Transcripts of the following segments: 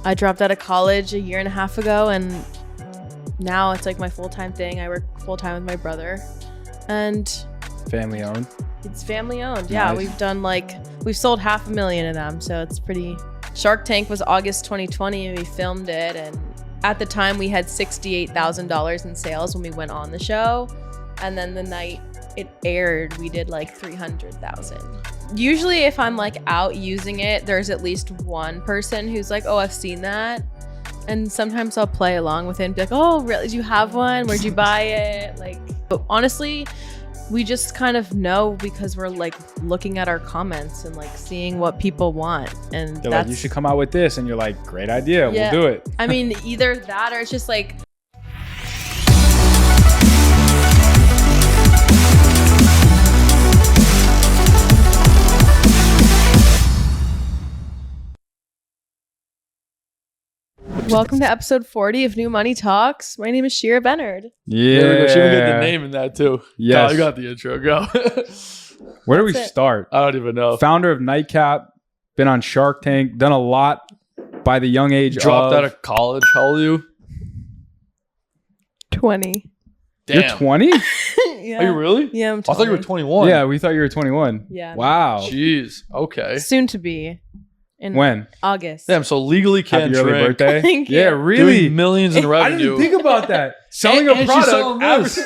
I dropped out of college a year and a half ago, and now it's like my full-time thing. I work full-time with my brother, and Family owned. it's family owned. Yeah, Nice. we've sold 500,000 of them, so it's pretty. Shark Tank was August 2020, and we filmed it, and at the time we had $68,000 in sales when we went on the show, and then the night it aired, we did like 300,000. Usually if I'm like out using it, there's at least one person who's like, oh, I've seen that. And sometimes I'll play along with it and be like, oh, really? Do you have one? Where'd you buy it? Like, but honestly, we just kind of know because we're like looking at our comments and like seeing what people want. And They're like, you should come out with this. And you're like, great idea. Yeah. We'll do it. I mean, either that or it's just like, welcome to episode 40 of New Money Talks. My name is Shirah Benarde. Yeah. There we go. She even get the name in that too. Yes. I got the intro. Go. Where do we That's it. start? I don't even know. Founder of NightCap, been on Shark Tank, done a lot by the young age Dropped of... out of college. How old are you? 20. Damn. You're 20? Yeah. Are you really? Yeah, I'm I 20. thought you were 21. Yeah, we thought you were 21. Yeah. Wow. Jeez. Okay. Soon to be. In When? August. Damn. So legally can't Happy early drink. birthday. Thank you. Yeah, really. Doing millions in I revenue. didn't think about that. Selling a And she's product. selling this.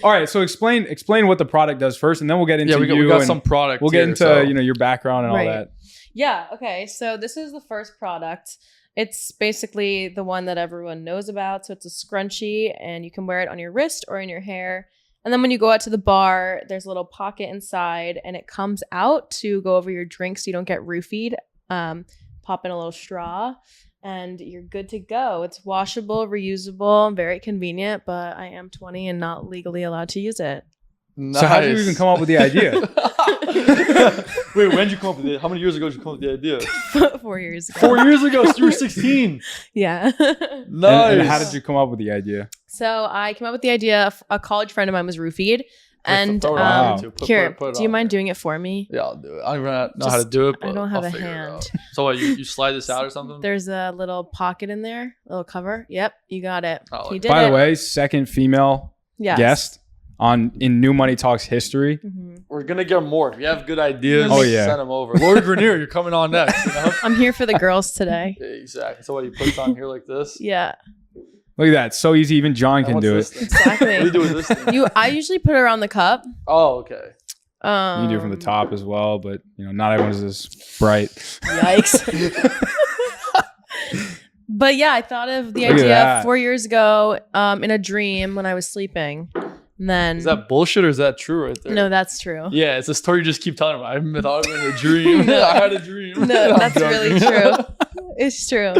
All right, so explain what the product does first, and then we'll get into Yeah, we you got and some product. we'll get here, into so. your background and all Right. that. Yeah, okay. So this is the first product. It's basically the one that everyone knows about. So it's a scrunchie, and you can wear it on your wrist or in your hair. And then when you go out to the bar, there's a little pocket inside, and it comes out to go over your drink so you don't get roofied. Pop in a little straw, and you're good to go. It's washable, reusable, very convenient, but I am 20 and not legally allowed to use it. Nice. So how did you even come up with the idea? Wait, when did you come up with it? How many years ago did you come up with the idea? 4 years ago. 4 years ago. So you were 16. Yeah. Nice. And how did you come up with the idea? So I came up with the idea. A college friend of mine was roofied, and throw it on me too. here, Put it do you mind mind doing it for me? Yeah, I'll do it. I don't even know how Just- to do it. I But don't have I'll a figure it hand. out. So what? You slide this out or something? There's a little pocket in there, little cover. Yep, you got it. Oh, You did By it. the way, second female Yes. guest in New Money Talks history. Mhm. We're gonna get more. If you have good ideas, Oh, yeah. send them over. Lori Grenier, you're coming on next. You know? I'm here for the girls today. Exactly. So what you put it on here like this? Yeah, Look at that. So easy. Even John can What's do this it. thing? exactly. What do you do with this thing? I usually put it around the cup. Oh, okay. You can do it from the top as well, but not everyone's as bright. Yikes. But yeah, I thought of the Look at idea that. 4 years ago in a dream when I was sleeping. And then Is that bullshit or is that true right there? no, that's true. Yeah, it's a story you just keep telling me. I thought it was a dream. No. I had a dream. No, I'm that's really joking. true. It's true.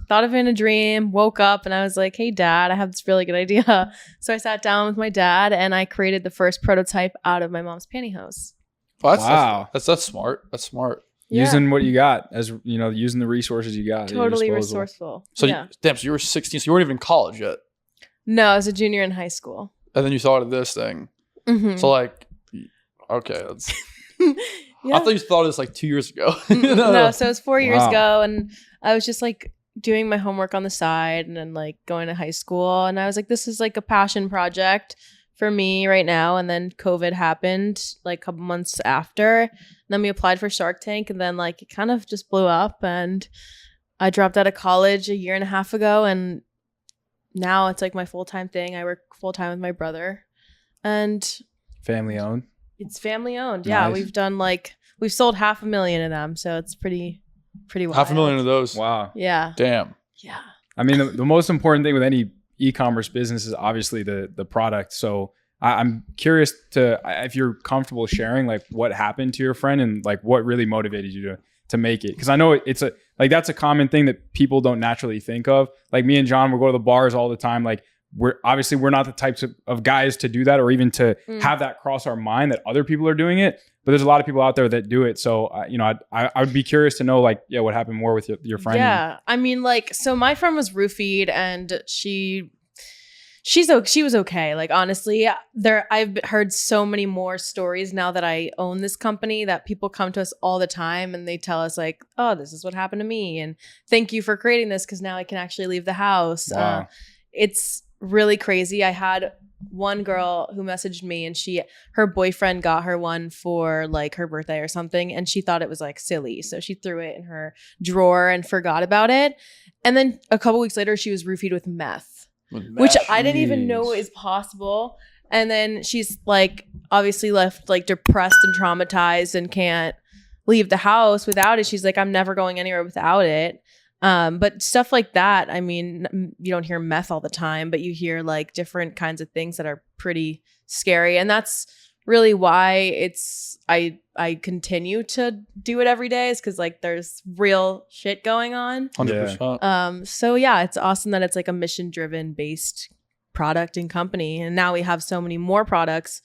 Thought of it in a dream, woke up, and I was like, hey, Dad, I have this really good idea. So I sat down with my dad, and I created the first prototype out of my mom's pantyhose. Well, Wow. That's smart. That's smart. Yeah. Using what you got as using the resources you got. at your Totally disposal. resourceful. So yeah. damn. So you were 16. So you weren't even in college yet, No, I was a junior in high school. and then you thought of this thing. Mhm. So like, okay, that's. Yeah. I thought you thought of this like 2 years ago. No, so it was 4 years Wow. ago, and I was just like doing my homework on the side and then like going to high school, and I was like, this is like a passion project for me right now. And then COVID happened like a couple months after, and then we applied for Shark Tank, and then like it kind of just blew up, and I dropped out of college a year and a half ago, and now it's like my full-time thing. I work full-time with my brother, and Family owned. it's family owned. Yeah, Nice. we've sold 500,000 of them, so it's pretty wild. 500,000 of those. Wow. Yeah. Damn. Yeah. I mean, the most important thing with any e-commerce business is obviously the product. So I'm curious if you're comfortable sharing like what happened to your friend and like what really motivated you to make it. Because I know that's a common thing that people don't naturally think of. Like me and John, we'll go to the bars all the time. Like we're not the types of guys to do that or even to have that cross our mind that other people are doing it. But there's a lot of people out there that do it. So, I would be curious to know like, yeah, what happened more with your friend. Yeah. I mean, like, so my friend was roofied, and she She was okay. Like, honestly, I've heard so many more stories now that I own this company that people come to us all the time and they tell us like, oh, this is what happened to me. And thank you for creating this because now I can actually leave the house. Wow. It's really crazy. I had one girl who messaged me and her boyfriend got her one for like her birthday or something. And she thought it was like silly. So she threw it in her drawer and forgot about it. And then a couple weeks later, she was roofied with meth. Which I didn't even know is possible. And then she's like obviously left like depressed and traumatized and can't leave the house without it. She's like, I'm never going anywhere without it. But stuff like that, I mean, you don't hear meth all the time, but you hear like different kinds of things that are pretty scary. And that's really why I continue to do it every day, is because like there's real shit going on. 100%. So yeah, it's awesome that it's like a mission driven based product and company. And now we have so many more products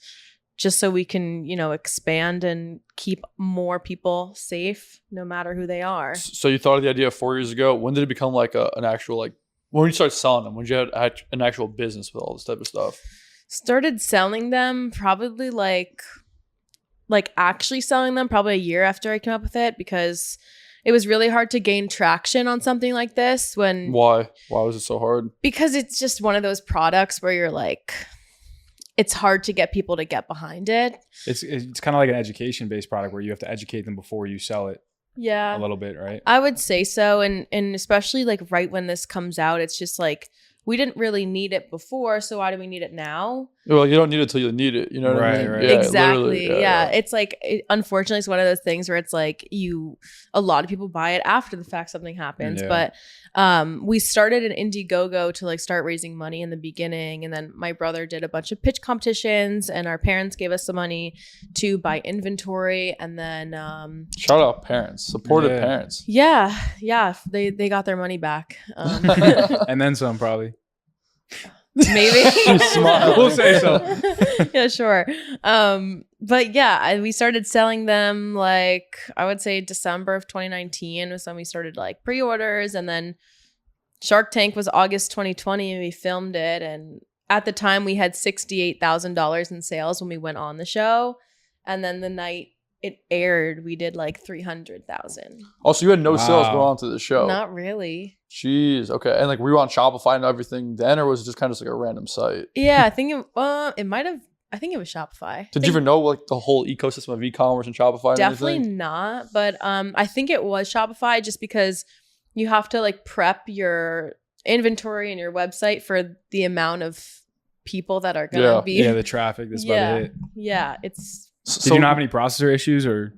just so we can, expand and keep more people safe no matter who they are. So you thought of the idea 4 years ago. When did it become like an actual, like, when you started selling them? When did you have an actual business with all this type of stuff? Started selling them probably like actually selling them probably a year after I came up with it, because it was really hard to gain traction on something like this. Why was it so hard? Because it's just one of those products where you're like, it's hard to get people to get behind it. It's kind of like an education based product where you have to educate them before you sell it. Yeah, a little bit, right? I would say so. And especially like right when this comes out, it's just like, we didn't really need it before, so why do we need it now? Well, you don't need it till you need it. You know what I mean? Right. Yeah, exactly. Yeah. It's like, unfortunately, it's one of those things where it's like a lot of people buy it after the fact something happens. Yeah. But we started an Indiegogo to like start raising money in the beginning. And then my brother did a bunch of pitch competitions and our parents gave us some money to buy inventory. And then shout out parents, supportive parents. Yeah. They got their money back. And then some, probably. Maybe. We'll say so. Yeah, sure. But yeah, we started selling them like, I would say December of 2019 was when we started like pre-orders, and then Shark Tank was August 2020 and we filmed it. And at the time we had $68,000 in sales when we went on the show. And then the night it aired, we did like 300,000. Oh, so you had no sales going on to the show? Not really. Jeez. Okay. And like, were you on Shopify and everything then, or was it just kind of like a random site? Yeah, I think it might have. I think it was Shopify. Did you ever know like the whole ecosystem of e-commerce and Shopify? Definitely not. But I think it was Shopify, just because you have to like prep your inventory and your website for the amount of people that are gonna be. Yeah, the traffic that's about to hit. Yeah, it's. Did you not have any processor issues or?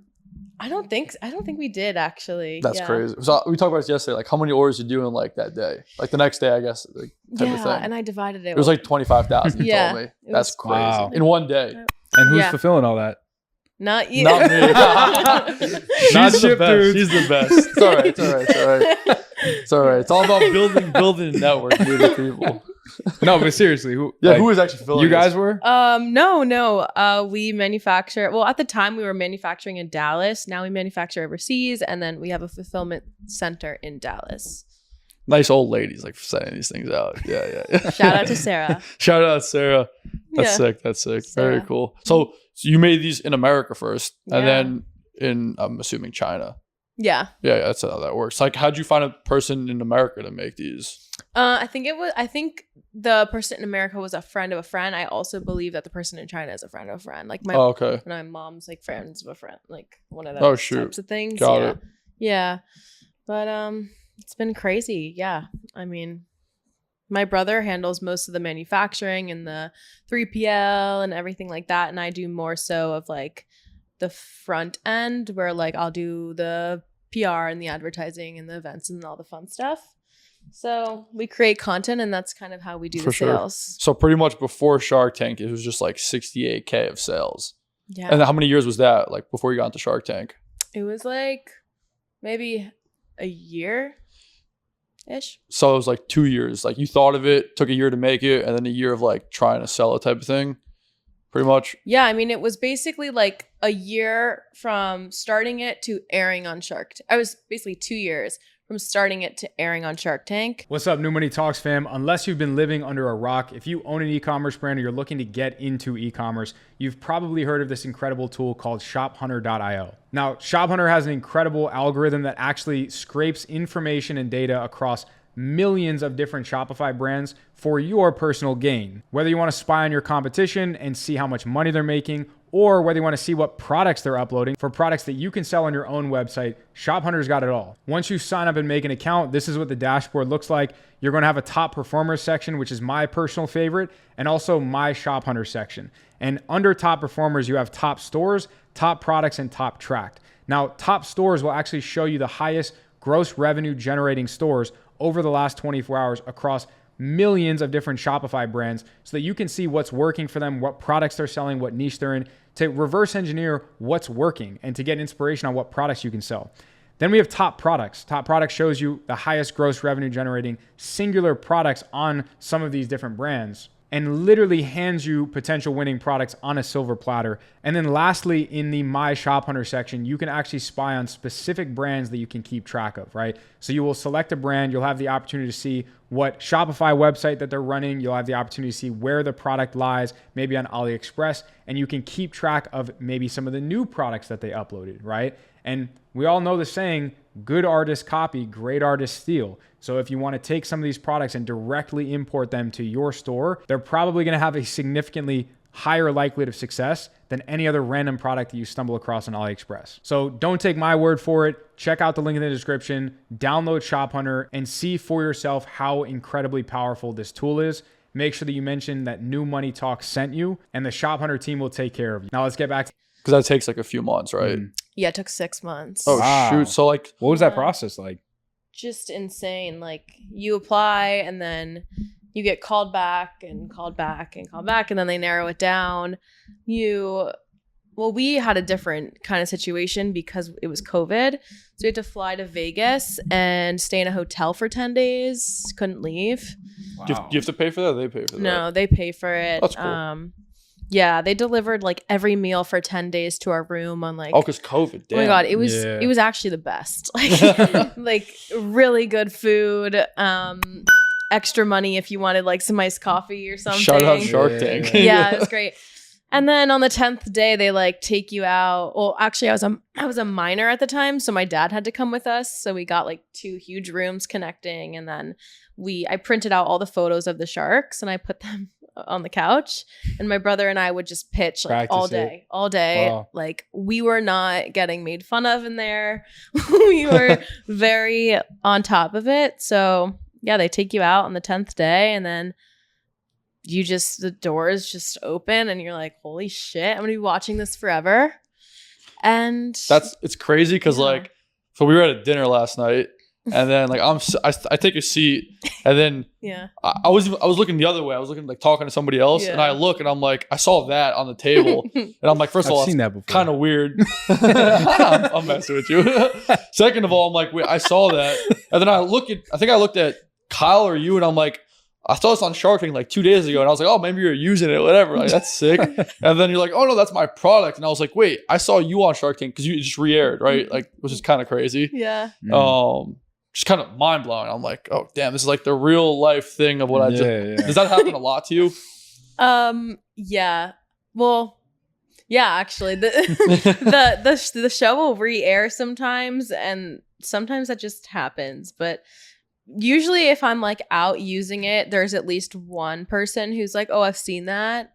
I don't think we did, actually. That's crazy. So we talked about this yesterday. Like, how many orders you doing like that day? Like the next day, I guess. Like, type of thing. And I divided it. It was like 25,000. You told me. That's crazy. Wow. In one day. And who's fulfilling all that? Not you. Not me. She's the best. Dude. She's the best. It's all right. It's all right. It's all right. It's all right. It's all about building a network with people. No, but seriously, who is actually fulfilling? You guys were? No. We manufacture. Well, at the time we were manufacturing in Dallas. Now we manufacture overseas, and then we have a fulfillment center in Dallas. Nice old ladies like sending these things out. Yeah. Shout out to Sarah. Shout out Sarah. That's sick. That's sick. Sarah. Very cool. So you made these in America first, and then in, I'm assuming, China. Yeah. Yeah, that's how that works. Like, how'd you find a person in America to make these? I think the person in America was a friend of a friend. I also believe that the person in China is a friend of a friend. Like my mom's like friends of a friend, like one of those types of things. Got it. Yeah. But it's been crazy. Yeah. I mean, my brother handles most of the manufacturing and the 3PL and everything like that, and I do more so of like the front end, where like I'll do the PR and the advertising and the events and all the fun stuff. So we create content, and that's kind of how we do the sales. So pretty much before Shark Tank, it was just like 68K of sales. Yeah. And how many years was that, like, before you got into Shark Tank? It was like maybe a year-ish. So it was like 2 years. Like, you thought of it, took a year to make it, and then a year of like trying to sell it type of thing. Pretty much. Yeah, I mean, it was basically like a year from starting it to airing on Shark Tank. I was basically 2 years from starting it to airing on Shark Tank. What's up, New Money Talks fam? Unless you've been living under a rock, if you own an e-commerce brand or you're looking to get into e-commerce, you've probably heard of this incredible tool called shophunter.io. Now, ShopHunter has an incredible algorithm that actually scrapes information and data across millions of different Shopify brands for your personal gain. Whether you want to spy on your competition and see how much money they're making, or whether you want to see what products they're uploading for products that you can sell on your own website, ShopHunter's got it all. Once you sign up and make an account, this is what the dashboard looks like. You're going to have a top performers section, which is my personal favorite, and also my ShopHunter section. And under top performers, you have top stores, top products, and top tracked. Now, top stores will actually show you the highest gross revenue generating stores over the last 24 hours across millions of different Shopify brands so that you can see what's working for them, what products they're selling, what niche they're in, to reverse engineer what's working and to get inspiration on what products you can sell. Then we have top products. Top products shows you the highest gross revenue generating singular products on some of these different brands and literally hands you potential winning products on a silver platter. And then lastly, in the My Shop Hunter section, you can actually spy on specific brands that you can keep track of, right? So you will select a brand, you'll have the opportunity to see what Shopify website that they're running, you'll have the opportunity to see where the product lies, maybe on AliExpress, and you can keep track of maybe some of the new products that they uploaded, right? And we all know the saying, good artists copy, great artists steal. So if you want to take some of these products and directly import them to your store, they're probably going to have a significantly higher likelihood of success than any other random product that you stumble across on AliExpress. So don't take my word for it. Check out the link in the description, download ShopHunter, and see for yourself how incredibly powerful this tool is. Make sure that you mention that New Money Talk sent you, and the ShopHunter team will take care of you. Now let's get back to... Because that takes like a few months, right? Yeah, it took 6 months. Oh, wow. Shoot. So like... What was that process like? Just insane. Like you apply and then you get called back and called back and called back, and then they narrow it down. We had a different kind of situation because it was COVID. So we had to fly to Vegas and stay in a hotel for 10 days. Couldn't leave. Wow. Do you have to pay for that? Or they pay for that? No, they pay for it. That's cool. Yeah, they delivered like every meal for 10 days to our room on like... Oh, because COVID, damn. Oh my God, it was actually the best. Like, like really good food, extra money if you wanted like some iced coffee or something. Shout out Shark Tank. Yeah, it was great. And then on the 10th day, they like take you out. Well, actually, I was a minor at the time, so my dad had to come with us. So we got like 2 huge rooms connecting, and then I printed out all the photos of the sharks and I put them on the couch, and my brother and I would just pitch like all day. Wow. Like we were not getting made fun of in there. We were very on top of it. So yeah, they take you out on the 10th day, and then the doors just open and you're like, holy shit, I'm gonna be watching this forever. And it's crazy because like, so we were at a dinner last night, and then like I take a seat, and then I was looking the other way. I was looking like talking to somebody else, and I look and I'm like, I saw that on the table, and I'm like, first of all, I've seen that before. Kind of weird. I'm messing with you. Second of all, I'm like, wait, I saw that, and then I think I looked at Kyle or you, and I'm like, I saw this on Shark Tank like 2 days ago, and I was like, oh, maybe you're using it, whatever. Like, that's sick. And then you're like, oh no, that's my product. And I was like, wait, I saw you on Shark Tank because you just re-aired, right? Like, which is kind of crazy. Yeah. Just kind of mind blowing. I'm like, oh damn, this is like the real life thing of what I just. Yeah. Does that happen a lot to you? Yeah. Well, yeah. Actually, the show will re-air sometimes, and sometimes that just happens, but. Usually if I'm like out using it, there's at least one person who's like, oh, I've seen that.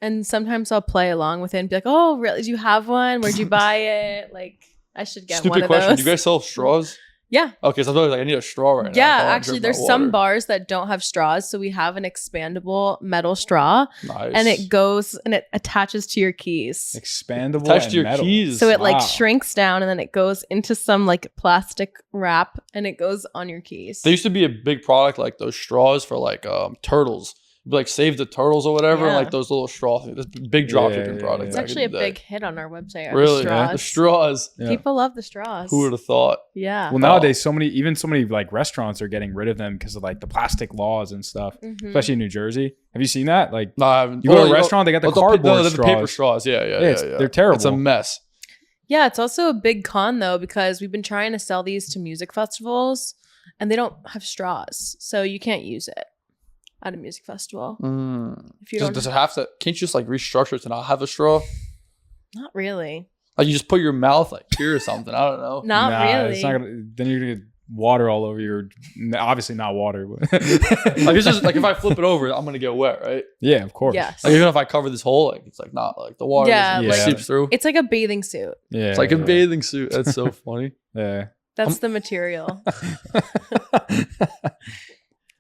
And sometimes I'll play along with it and be like, oh, really? Do you have one? Where'd you buy it? Like, I should get one of those. Stupid question. Do you guys sell straws? Yeah. Okay, so I was like, I need a straw right now. Yeah, actually, there's some bars that don't have straws, so we have an expandable metal straw. Nice. And it goes and it attaches to your keys. Expandable attached to your metal. Keys. So it like shrinks down, and then it goes into some like plastic wrap, and it goes on your keys. There used to be a big product like those straws for like turtles. Like Save the Turtles or whatever, and like those little straws. This big dropshipping product. It's actually a big hit on our website. Really? The straws. Yeah. People love the straws. Who would have thought? Yeah. Well, nowadays, so many like restaurants are getting rid of them because of like the plastic laws and stuff, especially in New Jersey. Have you seen that? Like, no, I haven't. You go to a restaurant, they got the cardboard straws. The paper straws. Yeah. They're terrible. It's a mess. Yeah, it's also a big con though, because we've been trying to sell these to music festivals and they don't have straws. So you can't use it at a music festival. If you does it have to, can't you just like restructure it to not have a straw? Not really. Like you just put your mouth like here or something. I don't know. Not really. It's not gonna, then you're gonna get water all over your, obviously not water, but like it's just like if I flip it over, I'm gonna get wet, right? Yeah, of course. Yes. Like even if I cover this hole, like it's like not like the water seeps through. It's like a bathing suit. Yeah, It's like a bathing suit. That's so funny. Yeah. That's the material.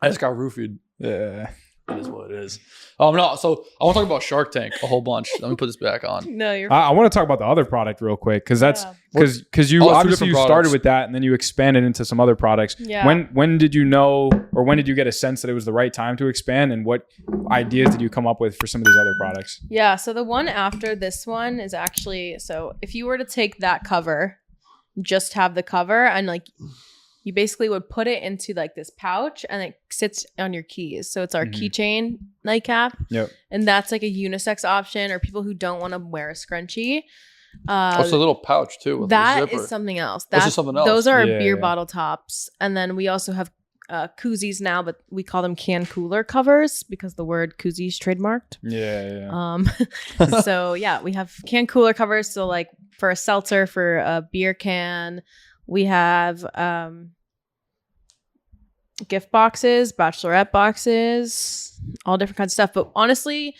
I just got roofied. Yeah. It is what it is. No, so I want to talk about Shark Tank a whole bunch. Let me put this back on. No, you're I want to talk about the other product real quick because that's because you obviously you started with that and then you expanded into some other products. Yeah. When did you know, or when did you get a sense that it was the right time to expand, and what ideas did you come up with for some of these other products? Yeah. So the one after this one is actually, so if you were to take that cover, just have the cover, and like you basically would put it into like this pouch and it sits on your keys. So it's our keychain NightCap. Yep. And that's like a unisex option, or people who don't want to wear a scrunchie. It's a little pouch too. With That a zipper. is something else. This is something else. Those are our Yeah, beer yeah. bottle tops. And then we also have koozies now, but we call them can cooler covers because the word koozie is trademarked. Yeah. So yeah, we have can cooler covers. So like for a seltzer, for a beer can, we have gift boxes, bachelorette boxes, all different kinds of stuff. But honestly,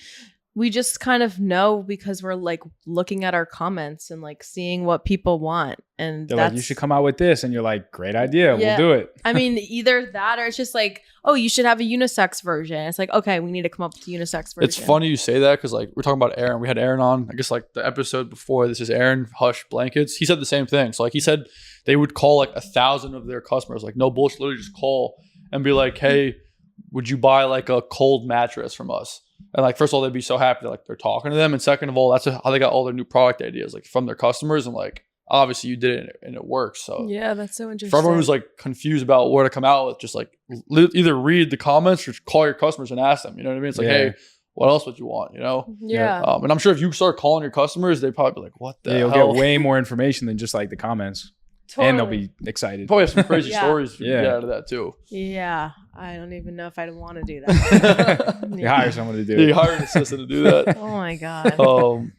we just kind of know because we're like looking at our comments and like seeing what people want. And They're like, you should come out with this, and you're like, great idea, Yeah. we'll do it. I mean, either that or it's just like, oh, you should have a unisex version. It's like, okay, we need to come up with a unisex version. It's funny you say that because like we're talking about Aaron. We had Aaron on, I guess like the episode before. This is Aaron Hush Blankets. He said the same thing. So like he said they would call like 1,000 of their customers, like no bullshit, literally just call and be like, hey, would you buy like a cold mattress from us? And like, first of all, they'd be so happy that like they're talking to them. And second of all, that's how they got all their new product ideas, like from their customers. And like, obviously you did it and it works. So yeah, that's so interesting. for everyone who's like confused about where to come out with, just like either read the comments or call your customers and ask them. You know what I mean? It's like, hey, what else would you want? You know? Yeah. And I'm sure if you start calling your customers, they'd probably be like, what the You'll hell? get way more information than just like the comments. Totally. And they'll be excited. Probably have some crazy Yeah. stories you Yeah. can get out of that too. Yeah. I don't even know if I'd want to do that. You hire someone to do You it. hire an assistant to do that. Oh my God.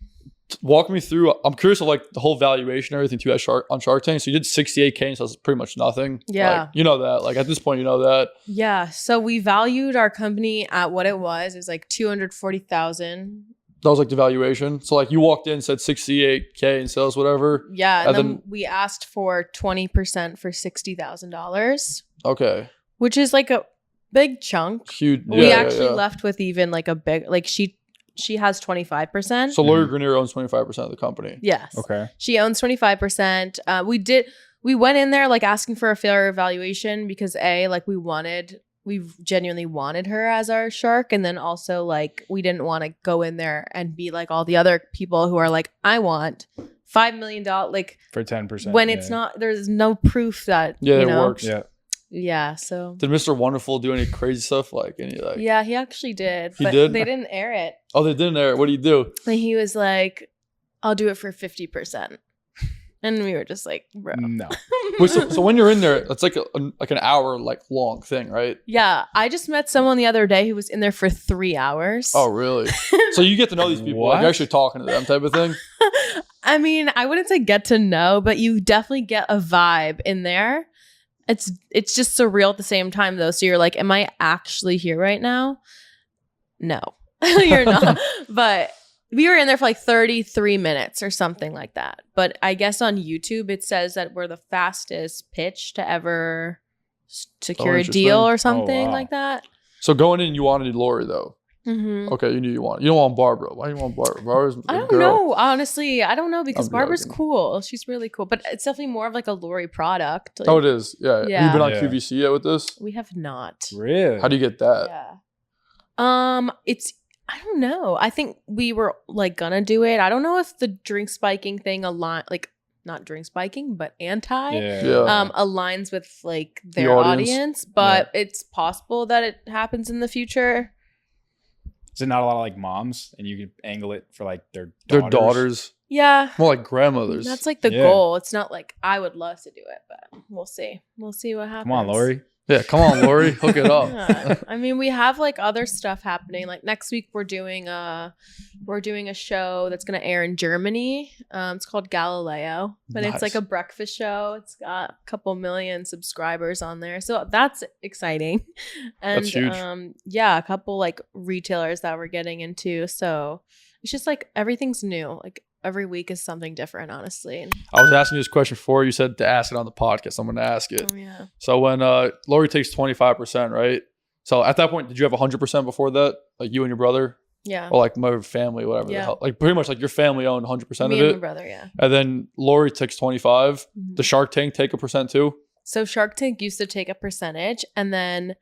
Walk me through. I'm curious of like the whole valuation and everything too on Shark Tank. So you did 68K, and so that's pretty much nothing. Yeah. Like, you know that. Like at this point, you know that. Yeah. So we valued our company at what it was. It was like 240,000. That was like the valuation. So like you walked in, said 68K in sales, whatever. Yeah. And And then we asked for 20% for $60,000, Okay. which is like a big chunk. Huge. We Yeah, actually yeah. left with even like a big, like she has 25%. So Lawyer Grenier owns 25% of the company. Yes. Okay. She owns 25%. We went in there like asking for a fair evaluation because we genuinely wanted her as our shark. And then also like, we didn't want to go in there and be like all the other people who are like, I want $5 million, like For 10%. when it's not, there's no proof that, Yeah, you it know? works. Yeah. Yeah. So Did Mr. Wonderful do any crazy stuff? Like any like? yeah, he actually did, He but did? they didn't air it. Oh, they didn't air it. What do you do? And he was like, I'll do it for 50%. And we were just like, bro. No. Wait, so when you're in there, it's like an hour like long thing, right? Yeah. I just met someone the other day who was in there for 3 hours. Oh, really? So you get to know these people. Like What? you're actually talking to them type of thing. I mean, I wouldn't say get to know, but you definitely get a vibe in there. It's just surreal at the same time though. So you're like, am I actually here right now? No, you're not. But we were in there for like 33 minutes or something like that. But I guess on YouTube, it says that we're the fastest pitch to ever secure a interesting. deal or something wow. like that. So going in, you wanted Lori though. Mm-hmm. Okay, you knew you don't want Barbara. Why do you want Barbara? Barbara's a I don't girl. know. Honestly, I don't know because I'm Barbara's joking. cool. She's really cool. But it's definitely more of like a Lori product. Like, Oh, it is. Yeah. Yeah. Have you been on Yeah. QVC yet with this? we have not. Really? How do you get that? Yeah. It's I don't know. I think we were like gonna do it. I don't know if the drink spiking thing like not drink spiking, but anti Yeah. aligns with like their audience. audience, but it's possible that it happens in the future. Is it not a lot of like moms, and you can angle it for like their Their daughters. Yeah. More like grandmothers. That's like the goal. It's not like I would love to do it, but we'll see. We'll see what happens. Come on, Lori. Yeah, come on, Lori. Hook it up. Yeah. I mean, we have like other stuff happening. Like next week we're doing a show that's gonna air in Germany. It's called Galileo, but It's like a breakfast show. It's got a couple million subscribers on there. So that's exciting. And that's huge. Yeah, a couple like retailers that we're getting into. So it's just like everything's new. Like every week is something different, honestly. I was asking you this question before. You said to ask it on the podcast. I'm going to ask it. Oh, yeah. So when Lori takes 25%, right? So at that point, did you have 100% before that? Like you and your brother? Yeah. Or like my family, whatever. Yeah. The hell. Like pretty much like your family owned 100% of it. Me and my brother, yeah. And then Lori takes 25. Mm-hmm. The Shark Tank take a percent too? So Shark Tank used to take a percentage. And then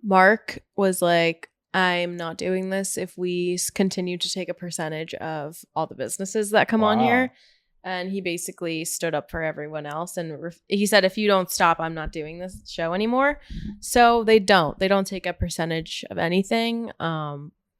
Mark was like, I'm not doing this if we continue to take a percentage of all the businesses that come on here. And he basically stood up for everyone else. And he said, if you don't stop, I'm not doing this show anymore. So they don't take a percentage of anything.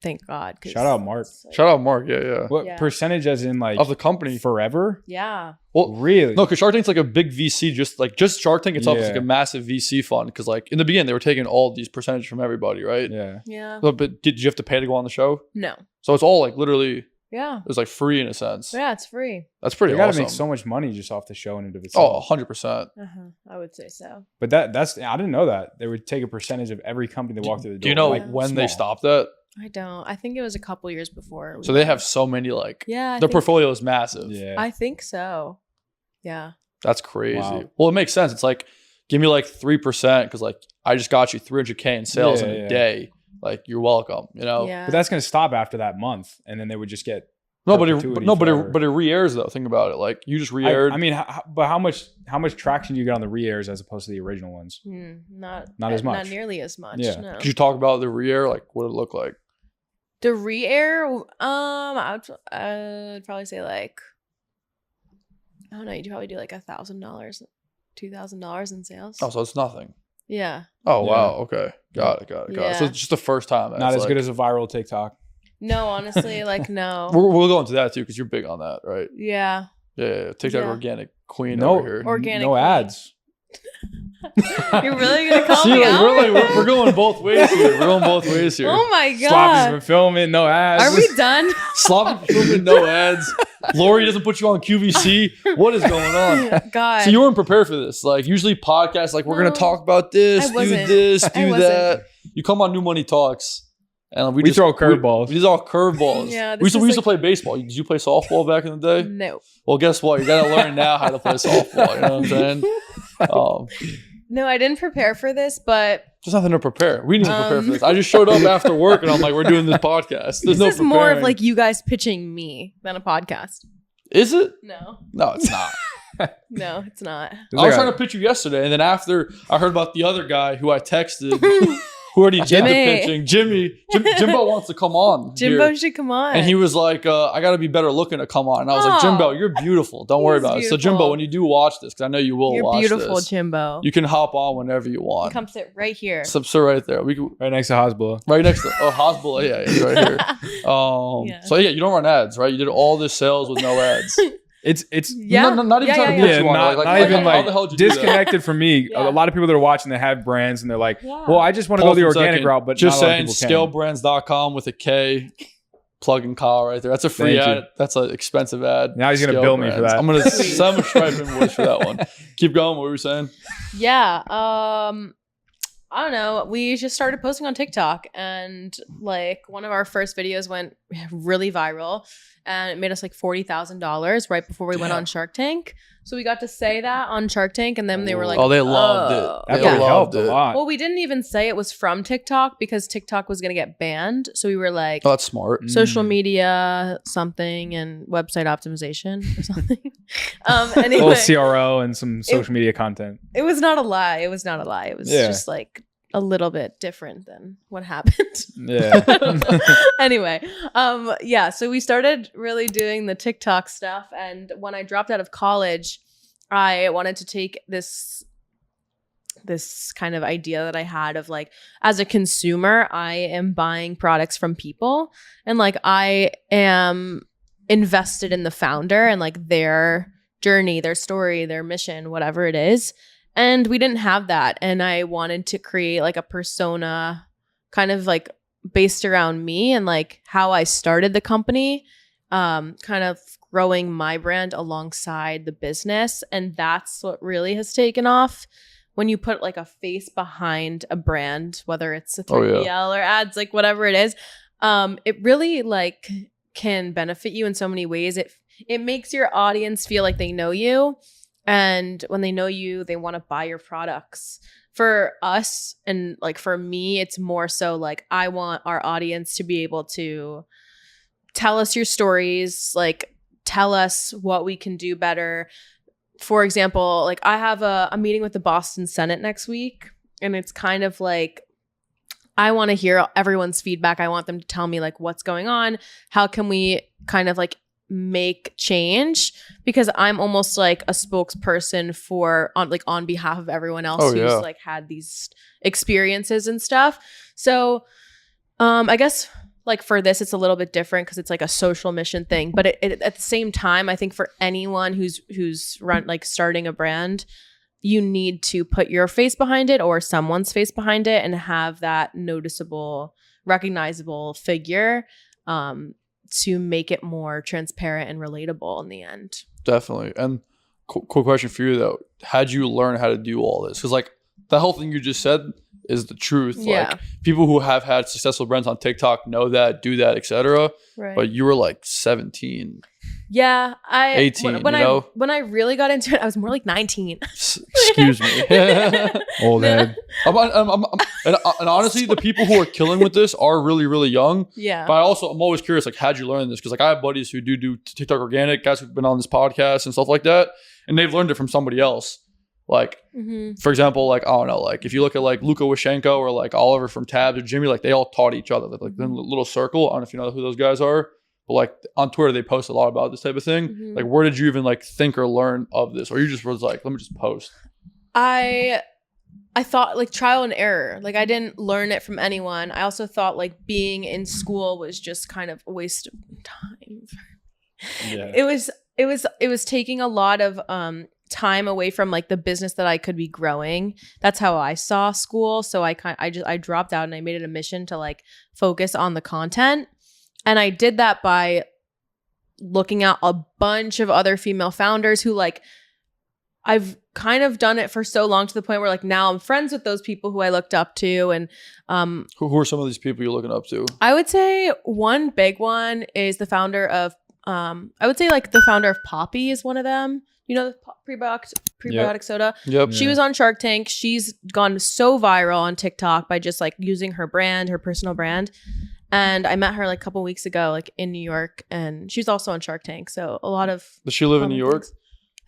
Thank God. Shout out Mark. Like, Shout out Mark. Yeah. What percentage as in like of the company? Forever? Yeah. Well, really? No, because Shark Tank's like a big VC. Just Shark Tank itself is like a massive VC fund. Because like in the beginning, they were taking all these percentages from everybody, right? Yeah. Yeah. But did you have to pay to go on the show? No. So it's all like literally. Yeah. It was like free in a sense. Yeah, it's free. That's pretty awesome. You got to awesome. make so much money just off the show in and of itself. Oh, 100%. I would say so. But that's I didn't know that. They would take a percentage of every company that walked through the door. Do you know like, when small. they stopped that? I don't. I think it was a couple years before. So they have so many like. Yeah. Their portfolio is massive. Yeah. I think so. Yeah. That's crazy. Wow. Well, it makes sense. It's like, give me like 3% because like I just got you 300K in sales in a day. Like you're welcome, you know? Yeah. But that's going to stop after that month. And then they would just get. But it re-airs though. Think about it. Like you just re-aired. I mean, but how much traction do you get on the re-airs as opposed to the original ones? Not as much. Not nearly as much. Yeah. No. Could you talk about the re-air? Like what it look like? The re-air, I'd probably say like, I don't know. You'd probably do like $1,000, $2,000 in sales. Oh, so it's nothing. Yeah. Oh Yeah. wow. Okay. Got it. Yeah. So it's just the first time. Not as good as a viral TikTok. No, honestly, like no. We'll go into that too because you're big on that, right? Yeah. Yeah. TikTok Yeah. organic queen No, over here. Organic. No ads. You're really gonna call See, me like, out? we're going both ways here. Oh my Sloppy's god. been filming, no ads. Are we done? Sloppy filming, no ads. Lori doesn't put you on QVC. What is going on? God. So you weren't prepared for this. Like usually podcasts, like we're gonna talk about this, I wasn't. do I that. You come on New Money Talks, and we just throw curveballs. We just all curveballs. Yeah, we used to play baseball. Did you play softball back in the day? No. Well, guess what? You gotta learn now how to play softball. You know what I'm saying? No, I didn't prepare for this, but There's nothing to prepare. We didn't prepare for this. I just showed up after work and I'm like, we're doing this podcast. There's this no is preparing. more of like you guys pitching me than a podcast. Is it? No. No, it's not. No, it's not. I was trying to pitch you yesterday, and then after I heard about the other guy who I texted, who already did the pitching, Jimbo wants to come on. Jimbo here. should come on. And he was like, I got to be better looking to come on. And I was like, Jimbo, you're beautiful. Don't worry about it. So Jimbo, when you do watch this, because I know you will watch this. You're beautiful, Jimbo. You can hop on whenever you want. Come sit right here. Sit right there. We can, right next to Hasbullah. Right next to Hasbullah. Yeah, he's right here. So yeah, you don't run ads, right? You did all this sales with no ads. It's not even trying to pitch you on. Not even how the hell did you disconnected from me. A lot of people that are watching that have brands and they're like, well, I just want to go the organic route, but just not saying scalebrands.com with a K. Plug and call right there. That's a free ad. That's an expensive ad. Now he's gonna bill me for that. I'm gonna send him a Stripe invoice for that one. Keep going. What were you saying? Yeah. I don't know. We just started posting on TikTok, and like one of our first videos went really viral, and it made us like $40,000 right before we went on Shark Tank. So we got to say that on Shark Tank, and then they were like, "Oh, they loved it. That really helped a lot." Well, we didn't even say it was from TikTok because TikTok was gonna get banned. So we were like, "Oh, that's smart." Social media something and website optimization or something. Anyway, a little CRO and some social media content. It was not a lie. It was just like a little bit different than what happened. Yeah. Anyway, so we started really doing the TikTok stuff, and when I dropped out of college, I wanted to take this kind of idea that I had of like, as a consumer, I am buying products from people, and like I am invested in the founder and like their journey, their story, their mission, whatever it is. And we didn't have that. And I wanted to create like a persona kind of like based around me and like how I started the company, kind of growing my brand alongside the business. And that's what really has taken off. When you put like a face behind a brand, whether it's a 3PL or ads, like whatever it is, it really like can benefit you in so many ways. It makes your audience feel like they know you. And when they know you, they want to buy your products. For us and like for me, it's more so like I want our audience to be able to tell us your stories, like tell us what we can do better. For example, like I have a meeting with the Boston Senate next week, and it's kind of like I want to hear everyone's feedback. I want them to tell me like what's going on. How can we kind of like make change, because I'm almost like a spokesperson for on behalf of everyone else who's like had these experiences and stuff. So I guess like for this it's a little bit different because it's like a social mission thing, but it at the same time I think for anyone who's run like starting a brand, you need to put your face behind it or someone's face behind it and have that noticeable, recognizable figure to make it more transparent and relatable in the end. Definitely. And quick question for you though. How'd you learn how to do all this? Because like the whole thing you just said is the truth. Yeah. Like people who have had successful brands on TikTok know that, do that, etc. Right. But you were like 17. Yeah. 18, when I really got into it, I was more like 19. Excuse me. Old head. And honestly, the people who are killing with this are really, really young. Yeah. But I'm always curious, like, how'd you learn this? Because like I have buddies who do TikTok organic, guys who've been on this podcast and stuff like that, and they've learned it from somebody else. Like, for example, like, I don't know, like if you look at like Luka Wishenko or like Oliver from Tabs or Jimmy, like they all taught each other. Like in a little circle. I don't know if you know who those guys are. But like on Twitter, they post a lot about this type of thing. Like, where did you even like think or learn of this? Or you just was like, let me just post? I thought like trial and error. Like I didn't learn it from anyone. I also thought like being in school was just kind of a waste of time. Yeah. It was taking a lot of time away from like the business that I could be growing. That's how I saw school. So I dropped out and I made it a mission to like focus on the content. And I did that by looking at a bunch of other female founders who like I've kind of done it for so long to the point where like now I'm friends with those people who I looked up to. And who are some of these people you're looking up to? I would say one big one is the founder of I would say like the founder of Poppy is one of them. You know, the prebiotic soda. Yep. She was on Shark Tank. She's gone so viral on TikTok by just like using her brand, her personal brand. And I met her like a couple weeks ago, like in New York, and she's also on Shark Tank. So a lot of. Does she live in New York? Things.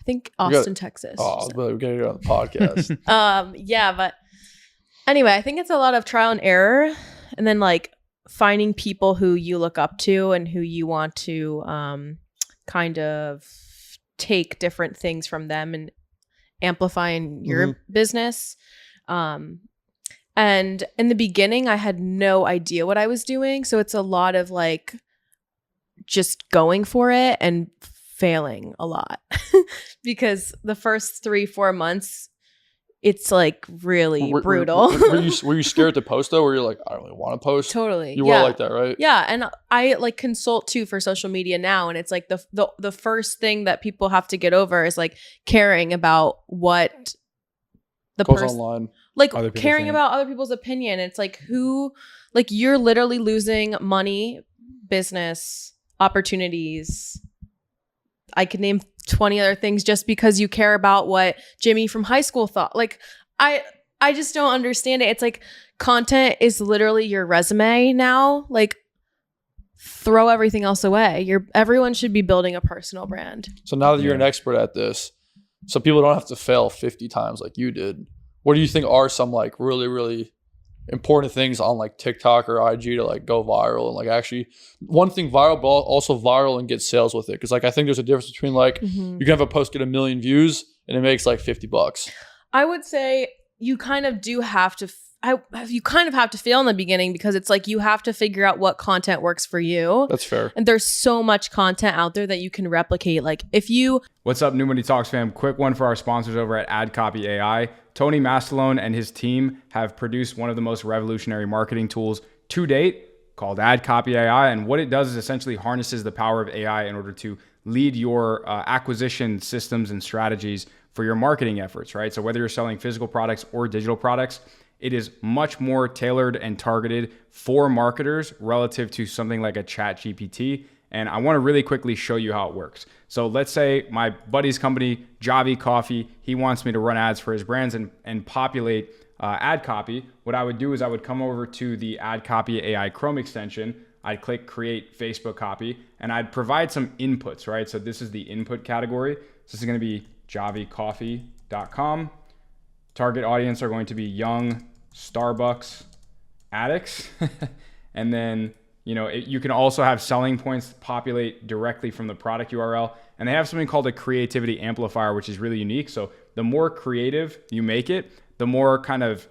I think Austin, Texas. Oh, we gotta get on the podcast. Yeah, but anyway, I think it's a lot of trial and error, and then like finding people who you look up to and who you want to kind of take different things from them and amplify in your business. And in the beginning, I had no idea what I was doing. So it's a lot of like just going for it and failing a lot because the first 3-4 months, it's like really brutal. Were you scared to post though? Were you like, I don't really want to post? Totally. You were like that, right? Yeah. And I like consult too for social media now. And it's like the first thing that people have to get over is like caring about what the person online. Like caring about other people's opinion. It's like you're literally losing money, business, opportunities. I could name 20 other things just because you care about what Jimmy from high school thought. Like I just don't understand it. It's like content is literally your resume now. Like throw everything else away. Everyone should be building a personal brand. So now that you're an expert at this, so people don't have to fail 50 times like you did. What do you think are some like really, really important things on like TikTok or IG to like go viral and like actually one thing viral, but also viral and get sales with it? Because like I think there's a difference between like you can have a post get 1 million views and it makes like $50. I would say you kind of do have to you kind of have to fail in the beginning, because it's like you have to figure out what content works for you. That's fair. And there's so much content out there that you can replicate. Like if you... What's up, New Money Talks fam? Quick one for our sponsors over at AdCopy AI. Tony Mastalone and his team have produced one of the most revolutionary marketing tools to date called AdCopy AI. And what it does is essentially harnesses the power of AI in order to lead your acquisition systems and strategies for your marketing efforts, right? So whether you're selling physical products or digital products, it is much more tailored and targeted for marketers relative to something like a ChatGPT. And I want to really quickly show you how it works. So let's say my buddy's company, Javi Coffee, he wants me to run ads for his brands and populate ad copy. What I would do is I would come over to the AdCopy AI Chrome extension. I'd click create Facebook copy, and I'd provide some inputs, right? So this is the input category. So this is going to be javicoffee.com. Target audience are going to be young Starbucks addicts. And then, you can also have selling points populate directly from the product URL. And they have something called a creativity amplifier, which is really unique. So the more creative you make it, the more kind of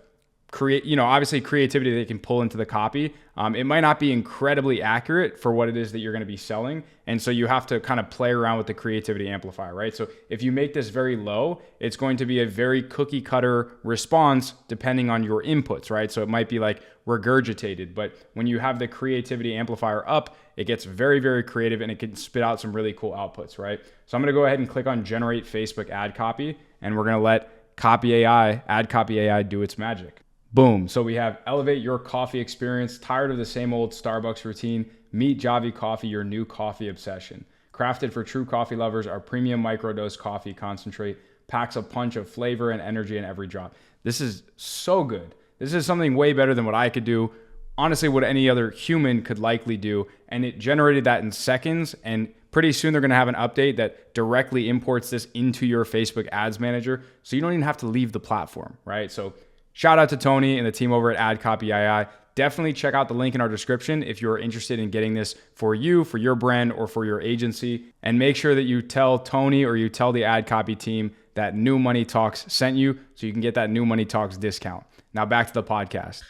obviously creativity they can pull into the copy. It might not be incredibly accurate for what it is that you're going to be selling. And so you have to kind of play around with the creativity amplifier, right? So if you make this very low, it's going to be a very cookie cutter response depending on your inputs, right? So it might be like regurgitated, but when you have the creativity amplifier up, it gets very, very creative and it can spit out some really cool outputs, right? So I'm going to go ahead and click on generate Facebook ad copy, and we're going to let AdCopy AI do its magic. Boom. So we have elevate your coffee experience. Tired of the same old Starbucks routine? Meet Javi Coffee, your new coffee obsession. Crafted for true coffee lovers, our premium microdose coffee concentrate packs a punch of flavor and energy in every drop. This is so good. This is something way better than what I could do. Honestly, what any other human could likely do. And it generated that in seconds. And pretty soon they're going to have an update that directly imports this into your Facebook ads manager. So you don't even have to leave the platform, right? So shout out to Tony and the team over at AdCopy AI. Definitely check out the link in our description if you're interested in getting this for you, for your brand, or for your agency. And make sure that you tell Tony or you tell the AdCopy team that New Money Talks sent you so you can get that New Money Talks discount. Now back to the podcast.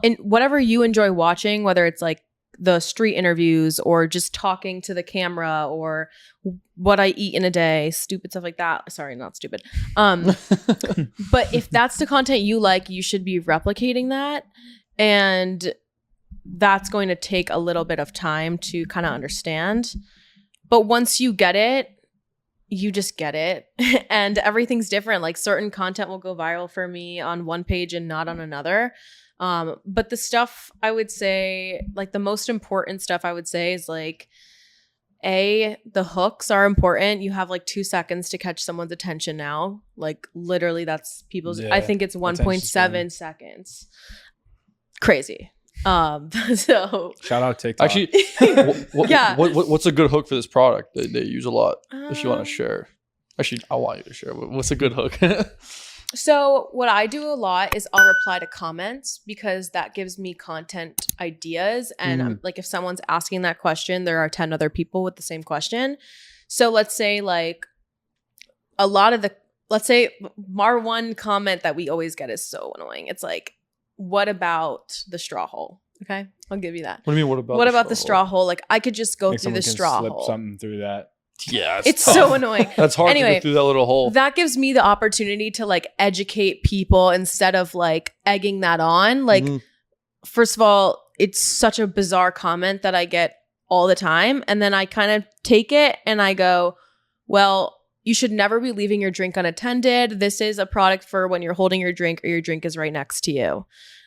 And whatever you enjoy watching, whether it's like the street interviews or just talking to the camera or what I eat in a day, stupid stuff like that. Sorry, not stupid. But if that's the content you like, you should be replicating that. And that's going to take a little bit of time to kind of understand. But once you get it, you just get it. And everything's different. Like certain content will go viral for me on one page and not on another. But the stuff I would say, like the most important stuff I would say is like, the hooks are important. You have like 2 seconds to catch someone's attention now. Like literally that's people's, I think it's 1.7 seconds. Crazy. So shout out TikTok. Actually, what's a good hook for this product that they use a lot? If you want to share, actually, I want you to share. What's a good hook? So what I do a lot is I'll reply to comments because that gives me content ideas. And like if someone's asking that question, there are 10 other people with the same question. So let's say like let's say our one comment that we always get is so annoying. It's like, what about the straw hole? Okay, I'll give you that. What do you mean? What about the straw hole? Like I could just go through the straw slip hole. Something through that. Yeah, it's so annoying. That's hard to get through that little hole. That gives me the opportunity to like educate people instead of like egging that on. Like, first of all, it's such a bizarre comment that I get all the time. And then I kind of take it and I go, well, you should never be leaving your drink unattended. This is a product for when you're holding your drink or your drink is right next to you.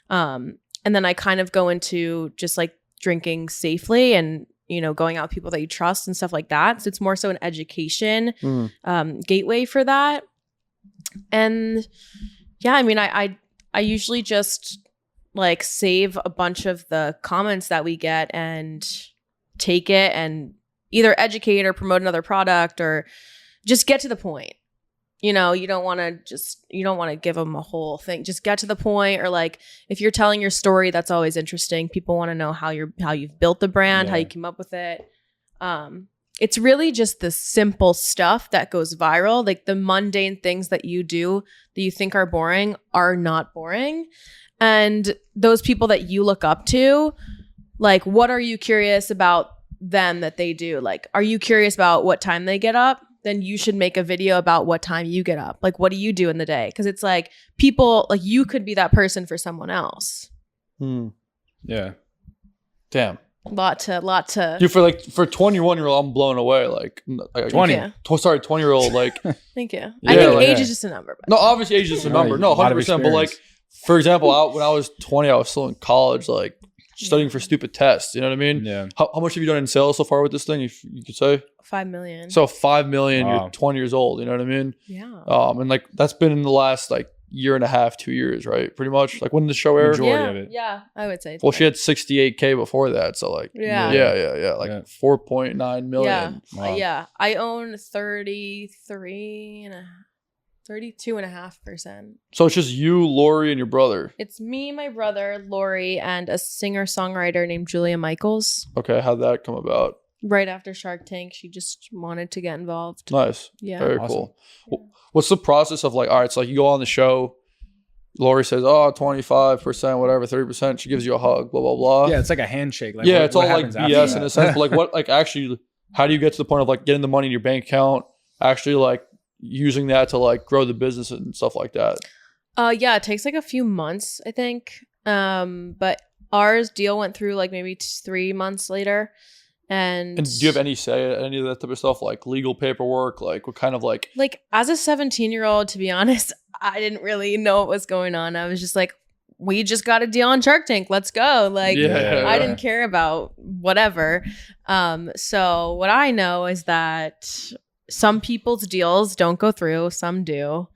And then I kind of go into just like drinking safely and going out with people that you trust and stuff like that. So it's more so an education gateway for that. And yeah, I mean, I usually just like save a bunch of the comments that we get and take it and either educate or promote another product or just get to the point. You don't want to give them a whole thing. Just get to the point. Or like if you're telling your story, that's always interesting. People want to know how you've built the brand, how you came up with it. it's really just the simple stuff that goes viral. Like the mundane things that you do that you think are boring are not boring. And those people that you look up to, like, what are you curious about them that they do? Like, are you curious about what time they get up? Then you should make a video about what time you get up. Like, what do you do in the day? Because it's like people, like, you could be that person for someone else. Yeah. Damn. Lot to. Dude, for 21-year-old, I'm blown away. Like 20. Yeah. 20-year-old. Like, Thank you. Yeah, I think like, age is just a number. no, obviously age is a number. No, 100%. But like, for example, when I was 20, I was still in college, like studying for stupid tests. You know what I mean? Yeah. How much have you done in sales so far with this thing? If you could say 5 million. So 5 million. Wow. You're 20 years old. You know what I mean? Yeah. And like that's been in the last like year and a half, 2 years, right? Pretty much. Like when did the show air? Majority of it. Yeah, I would say. Well, she had 68K before that, so like Yeah. yeah. Like Yeah. 4.9 million. Yeah. Wow. Yeah. I own 32.5%. So it's just you, Lori, and your brother. It's me, my brother, Lori, and a singer-songwriter named Julia Michaels. Okay, how'd that come about? Right after Shark Tank, she just wanted to get involved. Nice. Yeah. Very Awesome. cool. What's the process of like, all right, so like you go on the show, Lori says, 25%, whatever, 30%. She gives you a hug, blah, blah, blah. Yeah, it's like a handshake. Like, yeah, what- it's all what like happens after BS that? in a sense. But like what, like actually, how do you get to the point of like getting the money in your bank account, actually like using that to like grow the business and stuff like that? Yeah, it takes like a few months, I think. But ours deal went through like maybe 3 months later. And do you have any say at any of that type of stuff, like legal paperwork? Like what kind of like as a 17-year-old, to be honest, I didn't really know what was going on. I was just like, we just got a deal on Shark Tank. Let's go. Like, Yeah. I didn't care about whatever. So what I know is that some people's deals don't go through. Some do.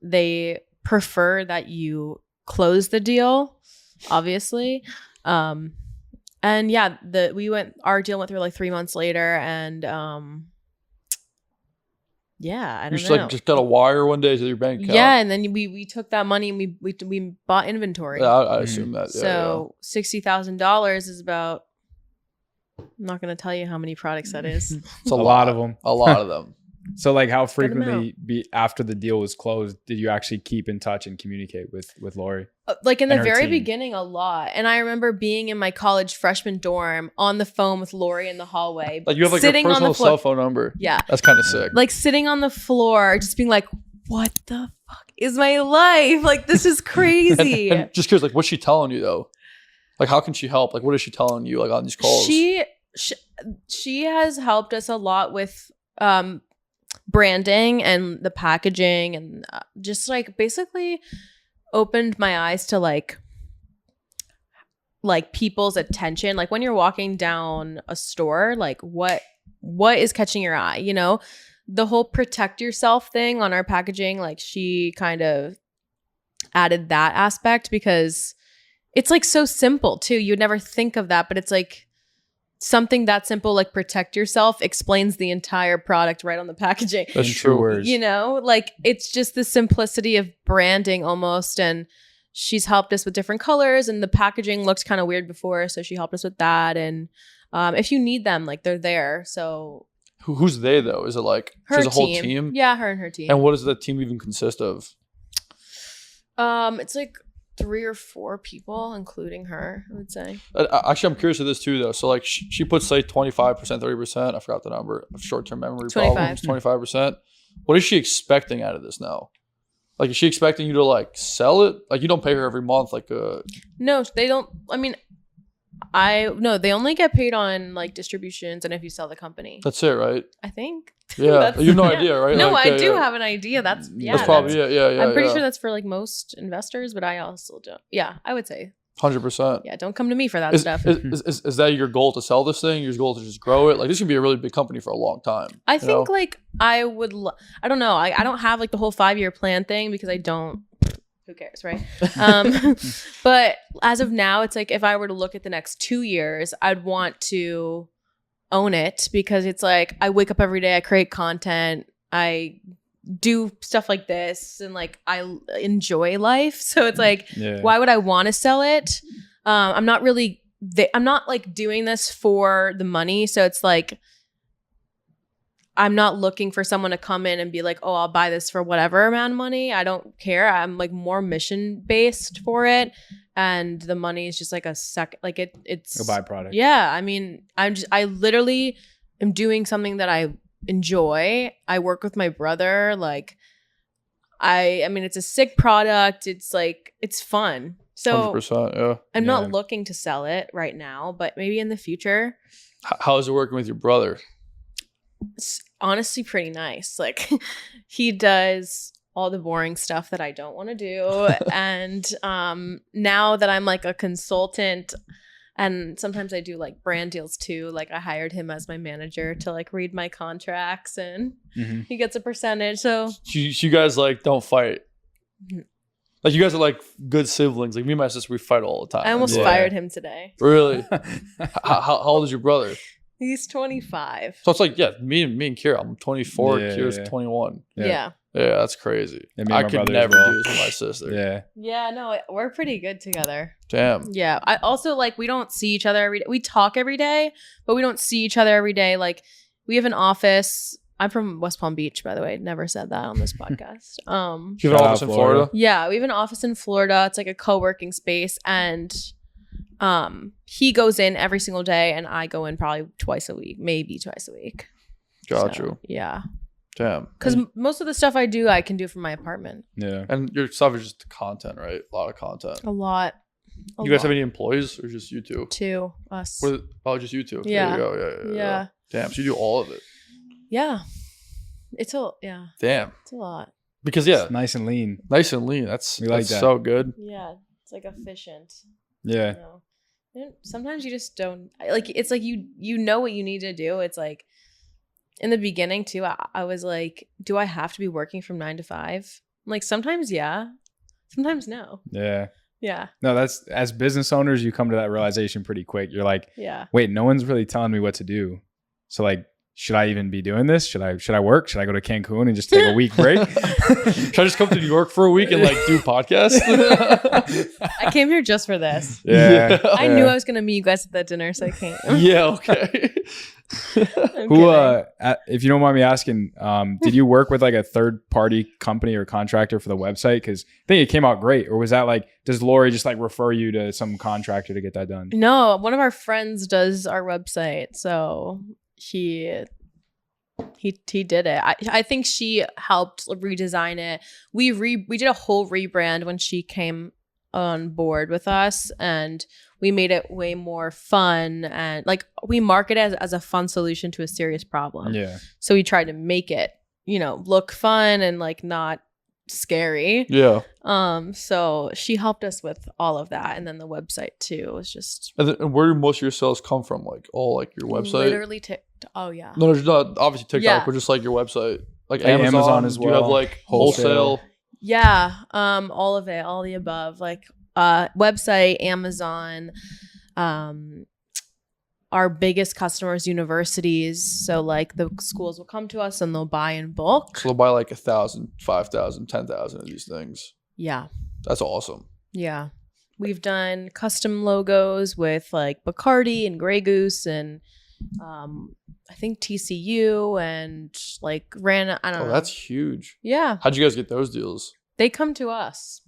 They prefer that you close the deal, obviously. And yeah, our deal went through like 3 months later, and yeah, I don't know. just got a wire one day to your bank account? Yeah, and then we took that money and we bought inventory. Yeah, I assume that. Yeah, So $60,000 is about. I'm not going to tell you how many products that is. It's a lot of them. A lot of them. So like how amount. frequently after the deal was closed, did you actually keep in touch and communicate with Lori? Like in the And her very team. beginning, a lot. And I remember being in my college freshman dorm on the phone with Lori in the hallway. Like you have like sitting your on the personal floor. cell phone number. Yeah. That's kind of sick. Like sitting on the floor, just being like, what the fuck is my life? Like, this is crazy. and just curious, like what's she telling you though? Like how can she help? Like what is she telling you like on these calls? She has helped us a lot with branding and the packaging and just like basically opened my eyes to like people's attention. Like when you're walking down a store, like what is catching your eye, you know? The whole protect yourself thing on our packaging, like she kind of added that aspect because it's like so simple too. You'd never think of that, but it's like something that simple, like protect yourself, explains the entire product right on the packaging. That's In true. words. You know, like it's just the simplicity of branding almost. And she's helped us with different colors, and the packaging looked kind of weird before, so she helped us with that. And if you need them, like they're there. So Who's they though? Is it like she has a whole team? Yeah, her and her team. And what does that team even consist of? It's like 3 or 4 people, including her, I would say. Actually, I'm curious of this too, though. So, like, she puts like 25%, 30%. I forgot the number. Short-term memory 25. problems. 25%. What is she expecting out of this now? Like, is she expecting you to like sell it? Like, you don't pay her every month, like No, they don't. I mean, they only get paid on like distributions and if you sell the company. That's it, right? I think. Yeah, you have no idea, right? No, Like, I do have an idea. That's That's probably yeah. I'm pretty sure that's for like most investors, but I also don't. Yeah, I would say. 100%. Yeah, don't come to me for that Is stuff. is that your goal to sell this thing? Your goal to just grow it? Like this can be a really big company for a long time. I think like I would. I don't know. I don't have like the whole 5-year plan thing because I don't. Who cares, right? But as of now, it's like if I were to look at the next 2 years, I'd want to own it because it's like I wake up every day, I create content, I do stuff like this, and like I enjoy life. So it's like, why would I want to sell it? I'm not really. I'm not like doing this for the money. So it's like I'm not looking for someone to come in and be like, oh, I'll buy this for whatever amount of money. I don't care. I'm like more mission based for it. And the money is just like a second, like it's a byproduct. Yeah. I mean, I literally am doing something that I enjoy. I work with my brother. Like I mean, it's a sick product. It's like, it's fun. So 100%, yeah. I'm not looking to sell it right now, but maybe in the future. How is it working with your brother? It's honestly pretty nice. Like he does all the boring stuff that I don't want to do. And now that I'm like a consultant and sometimes I do like brand deals too, like I hired him as my manager to like read my contracts and he gets a percentage. So you guys like don't fight. Like you guys are like good siblings. Like me and my sister, we fight all the time. I almost fired him today. Really? how old is your brother? He's 25. So it's like, me and Kira. I'm 24. Kira's 21. Yeah. Yeah, that's crazy. I could never do this with my sister. Yeah. Yeah, no, we're pretty good together. Damn. Yeah. I also like we don't see each other every day. We talk every day, but we don't see each other every day. Like we have an office. I'm from West Palm Beach, by the way. Never said that on this podcast. You have an office in Florida? Yeah, we have an office in Florida. It's like a co-working space, and he goes in every single day, and I go in probably twice a week, maybe twice a week. Got So, you. Yeah. Damn. Because most of the stuff I do, I can do from my apartment. Yeah. And your stuff is just content, right? A lot of content. A lot. You guys have any employees or just you two? Two. Us. Just you two. Yeah. There you go. Yeah. Damn. So you do all of it. Yeah. Damn. It's a lot. Because It's nice and lean. Nice and lean. That's that. So good. Yeah. It's like efficient. Yeah. You know? And sometimes you just don't like. It's like you know what you need to do. It's like in the beginning too. I was like, do I have to be working from 9 to 5? I'm like sometimes yeah, sometimes no. Yeah. Yeah. No, that's as business owners, you come to that realization pretty quick. You're like, yeah. Wait, no one's really telling me what to do. So like, should I even be doing this? Should I work? Should I go to Cancun and just take a week break? Should I just come to New York for a week and like do podcasts? I came here just for this. Yeah. I knew I was gonna meet you guys at that dinner, so I came. Yeah. Okay. If you don't mind me asking, did you work with like a third party company or contractor for the website? Because I think it came out great. Or was that like, does Lori just like refer you to some contractor to get that done? No, one of our friends does our website, so he did it. I think she helped redesign it. We did a whole rebrand when she came on board with us, and we made it way more fun, and like we market it as a fun solution to a serious problem. Yeah. So we tried to make it, look fun and like not scary. Yeah. So she helped us with all of that, and then the website too was just. And where do most of your sales come from? Like all like your website? Literally TikTok. Oh yeah. No, there's not obviously TikTok, but just like your website, like Amazon as well. Do you have like wholesale? Yeah. All of it, all the above. Like website, Amazon. Our biggest customers, universities. So like the schools will come to us and they'll buy in bulk. So they'll buy like 1,000, 5,000, 10,000 of these things. Yeah. That's awesome. Yeah. We've done custom logos with like Bacardi and Grey Goose and I think TCU and like I don't know. That's huge. Yeah. How'd you guys get those deals? They come to us.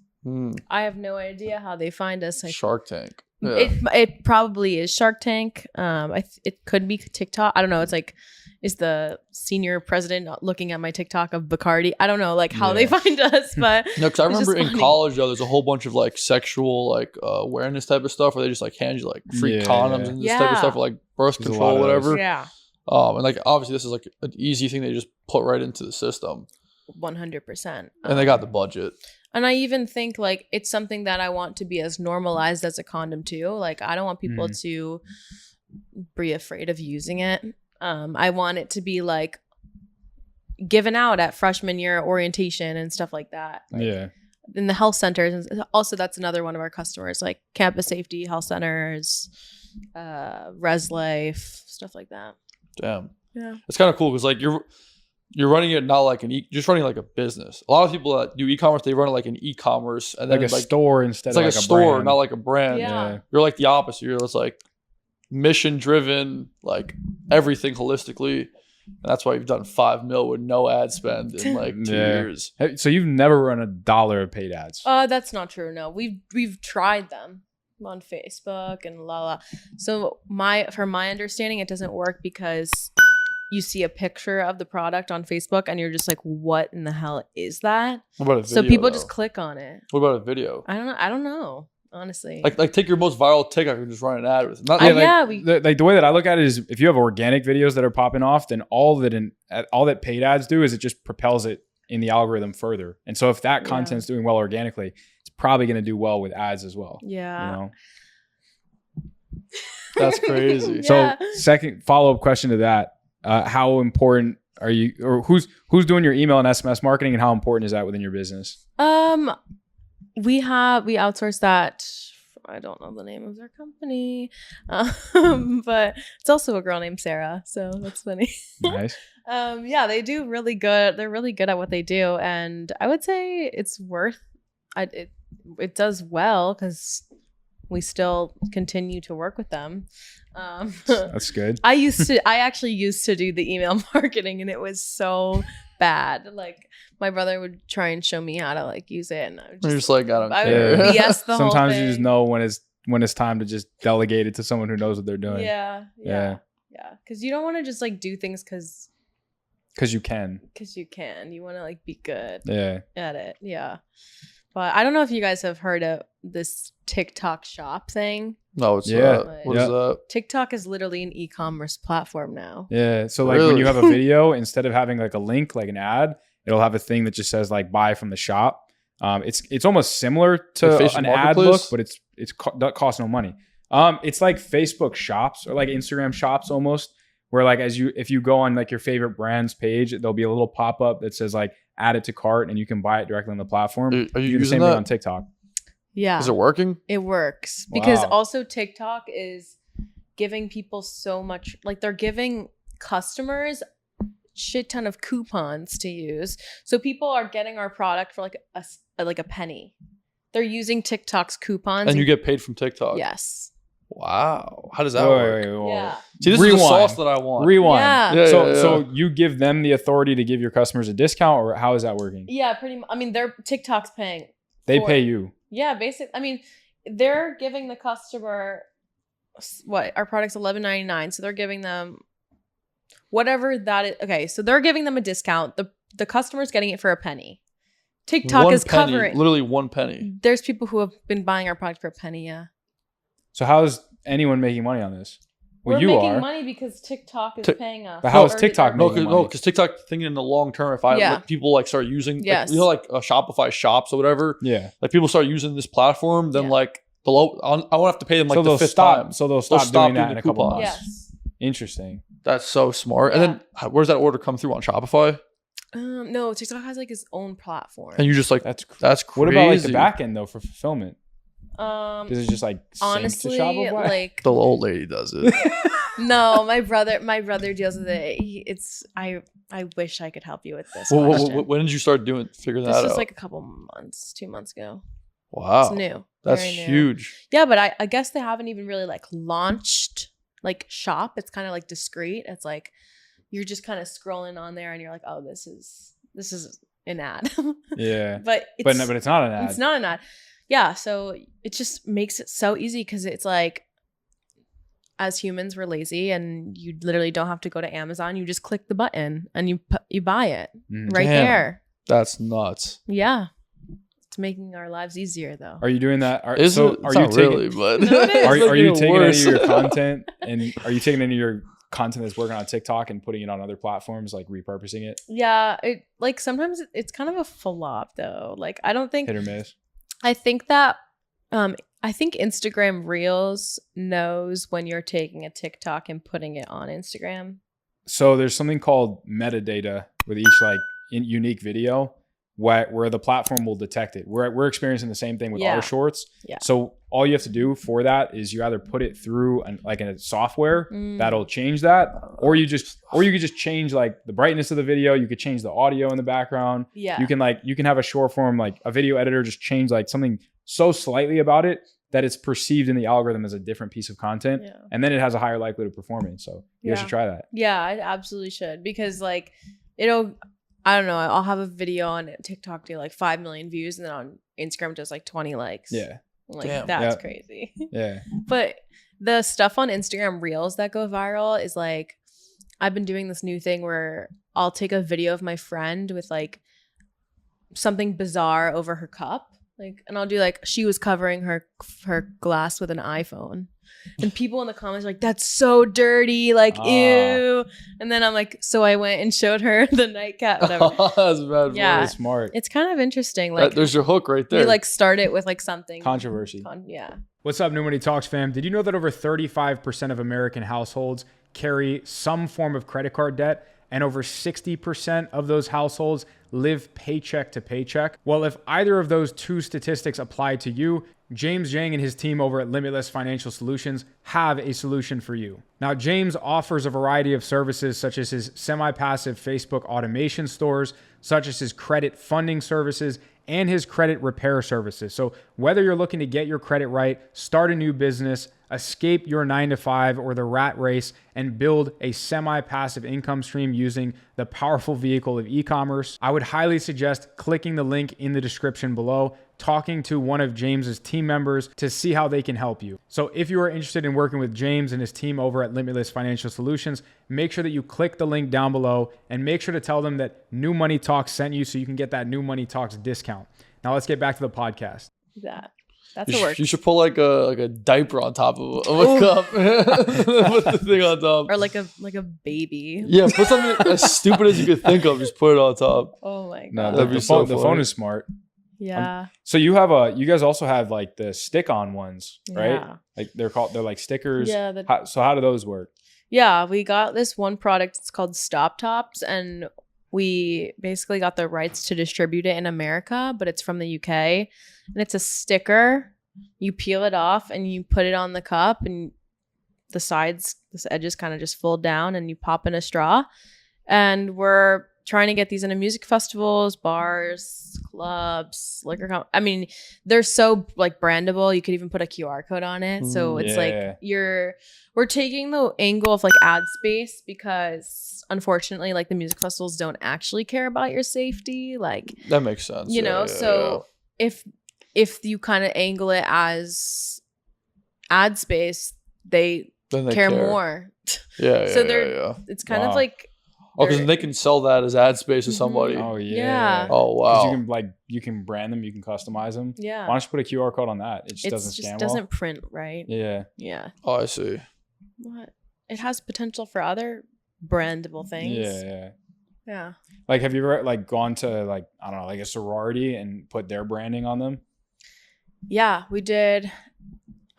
I have no idea how they find us. Shark Tank. Yeah. It probably is Shark Tank. It could be TikTok. I don't know. It's like, is the senior president looking at my TikTok of Bacardi? I don't know like how they find us, but no, because I remember in college though, there's a whole bunch of like sexual like awareness type of stuff where they just like hand you like free condoms and this type of stuff, or, like birth control, whatever. Yeah. And like obviously this is like an easy thing they just put right into the system. 100%. And they got the budget. And I even think like it's something that I want to be as normalized as a condom too. Like I don't want people to be afraid of using it. I want it to be like given out at freshman year orientation and stuff like that. Like, in the health centers. Also, that's another one of our customers, like campus safety, health centers, Res Life, stuff like that. Damn. Yeah. It's kind of cool because like you're running it not like just running like a business. A lot of people that do e-commerce, they run it like an e-commerce and then like a store instead of like a store, brand. not like a brand. Yeah. You're like the opposite. You're just like mission driven, like everything holistically. And that's why you've done 5 mil with no ad spend in like 2 years. So you've never run $1 of paid ads? That's not true. No, we've tried them on Facebook and So from my understanding, it doesn't work because you see a picture of the product on Facebook and you're just like, what in the hell is that? What about a video, so people just click on it. What about a video? I don't know. Honestly, like take your most viral TikTok and just run an ad with it. The way that I look at it is, if you have organic videos that are popping off, then all that paid ads do is it just propels it in the algorithm further. And so if that content's doing well organically, it's probably going to do well with ads as well. Yeah, you know? That's crazy. Yeah. So second follow-up question to that, how important are you, or who's doing your email and SMS marketing, and how important is that within your business? We outsource that. I don't know the name of their company, but it's also a girl named Sarah, so that's funny. Nice. Yeah, they do really good. They're really good at what they do, and I would say it's worth. It does well because we still continue to work with them. That's good. I actually used to do the email marketing, and it was so bad. Like, my brother would try and show me how to like use it, and I would just like, I don't care. would BS the whole Sometimes thing. you just know when it's time to just delegate it to someone who knows what they're doing. Yeah. Because you don't want to just like do things because you can. You want to like be good at it. Yeah. But I don't know if you guys have heard of this TikTok shop thing. No, it's what is that? TikTok is literally an e-commerce platform now. Yeah. So like when you have a video, instead of having like a link, like an ad, it'll have a thing that just says like buy from the shop. It's almost similar to an ad look, but that costs no money. It's like Facebook shops or like Instagram shops almost, where like if you go on like your favorite brand's page, there'll be a little pop-up that says like add it to cart, and you can buy it directly on the platform. Are you do the using same that thing on TikTok? Yeah. Is it working? It works because Wow. also TikTok is giving people so much, like they're giving customers shit ton of coupons to use. So people are getting our product for like a penny. They're using TikTok's coupons. And you get paid from TikTok? Yes. Wow. How does that work? Wait. Yeah. See, this is the sauce that I want. Rewind. Yeah. So you give them the authority to give your customers a discount, or how is that working? Yeah, pretty much. I mean, TikTok's paying. They pay you. Yeah, basically. I mean, they're giving the customer our product's $11.99, so they're giving them whatever that is. Okay, so they're giving them a discount. The customer's getting it for a penny. TikTok is covering literally 1 penny. There's people who have been buying our product for a penny. Yeah. So how is anyone making money on this? Well, We're you making are. money because TikTok is paying us. But how is TikTok No, making money? because TikTok thinking in the long term, if I let people like start using, Yes. like, you know, like Shopify shops or whatever. Yeah. Like people start using this platform, then like I won't have to pay them like so the fifth time. So they'll stop doing that in a couple months. Yes. Interesting. That's so smart. Yeah. And then where's that order come through on Shopify? No, TikTok has like its own platform. And you just like that's crazy. What about like the back end though for fulfillment? Is it just like honestly to Shopify? Like the old lady does it? No, my brother deals with it. I wish I could help you with this. When did you start figuring that out? This was like a couple months, 2 months ago. Wow, it's new. That's Very new. huge. Yeah, but I guess they haven't even really like launched like shop. It's kind of like discreet. It's like you're just kind of scrolling on there and you're like, oh, this is an ad. Yeah, but it's not an ad. It's not an ad. Yeah, so it just makes it so easy because it's like, as humans, we're lazy, and you literally don't have to go to Amazon. You just click the button and you buy it right there. That's nuts. Yeah, it's making our lives easier, though. Are you doing that? Are you taking any of your content and are you taking any of your content that's working on TikTok and putting it on other platforms, like repurposing it? Yeah, it like sometimes it's kind of a flop though. Like I don't think hit or miss. I think that I think Instagram Reels knows when you're taking a TikTok and putting it on Instagram. So there's something called metadata with each like unique video where the platform will detect it. We're experiencing the same thing with our shorts. Yeah. So all you have to do for that is you either put it through a software that'll change that, or you could just change like the brightness of the video. You could change the audio in the background. Yeah. You can have a short form, like a video editor, just change like something so slightly about it that it's perceived in the algorithm as a different piece of content. Yeah. And then it has a higher likelihood of performing. So you guys should try that. Yeah, I absolutely should, because like it'll, I don't know, I'll have a video on TikTok do like 5 million views, and then on Instagram just like 20 likes. Yeah. Like Damn. that's crazy. Yeah. But the stuff on Instagram Reels that go viral is like, I've been doing this new thing where I'll take a video of my friend with like something bizarre over her cup. Like, and I'll do like, she was covering her glass with an iPhone. And people in the comments are like, that's so dirty, like ew. And then I'm like, so I went and showed her the NightCap, whatever. That's bad. Yeah. Really smart. It's kind of interesting. Like, There's your hook right there. you like start it with like something Controversy. yeah. What's up, New Money Talks fam? Did you know that over 35% of American households carry some form of credit card debt, and over 60% of those households live paycheck to paycheck? Well, if either of those two statistics apply to you, James Zhang and his team over at Limitless Financial Solutions have a solution for you. Now, James offers a variety of services such as his semi-passive Facebook automation stores, such as his credit funding services, and his credit repair services. So whether you're looking to get your credit right, start a new business, escape your 9-to-5 or the rat race, and build a semi-passive income stream using the powerful vehicle of e-commerce, I would highly suggest clicking the link in the description below, talking to one of James's team members to see how they can help you. So if you are interested in working with James and his team over at Limitless Financial Solutions, make sure that you click the link down below and make sure to tell them that New Money Talks sent you so you can get that New Money Talks discount. Now let's get back to the podcast. That's a work. You should put like a diaper on top of a cup. Put the thing on top. Or like a baby. Yeah, put something as stupid as you could think of. Just put it on top. Oh my god. No, That'd be the so phone is smart. Yeah. So you guys also have like the stick-on ones, right? Yeah. Like they're like stickers. Yeah. So how do those work? Yeah, we got this one product. It's called Stop Tops, and we basically got the rights to distribute it in America, but it's from the UK, and it's a sticker. You peel it off and you put it on the cup, and the edges kind of just fold down, and you pop in a straw. And we're trying to get these into music festivals, bars, clubs, I mean, they're so like brandable. You could even put a QR code on it. So it's like we're taking the angle of like ad space, because unfortunately like the music festivals don't actually care about your safety. Like that makes sense. You know, if you kind of angle it as ad space, they care more. It's kind of like, oh, because they can sell that as ad space to somebody. Oh yeah. Oh wow. You can brand them, you can customize them. Yeah. Why don't you put a QR code on that? It just doesn't print right. Yeah. Yeah. Oh, I see. What? It has potential for other brandable things. Yeah. Like, have you ever like gone to like, I don't know, like a sorority and put their branding on them? Yeah, we did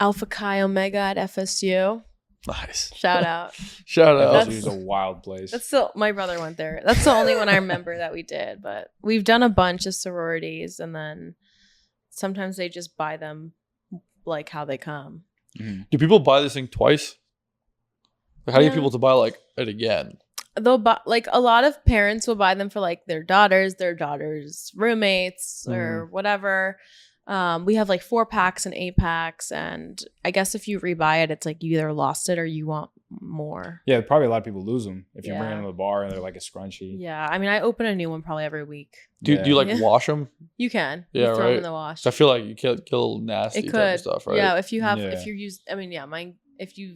Alpha Chi Omega at FSU. Nice. Shout out. FSU is a wild place. My brother went there. That's the only one I remember that we did. But we've done a bunch of sororities, and then sometimes they just buy them like how they come. Mm-hmm. Do people buy this thing twice? Like, how do you get people to buy like it again? They'll buy, like a lot of parents will buy them for like their daughters' roommates, or whatever. We have like 4-packs and 8-packs, and I guess if you rebuy it, it's like you either lost it or you want more. Yeah, probably a lot of people lose them if you bring them to the bar and they're like a scrunchie. Yeah, I mean, I open a new one probably every week. Do you like wash them? You can. Yeah, you throw them in the wash. So I feel like you get a little nasty type of stuff, right? Yeah, if you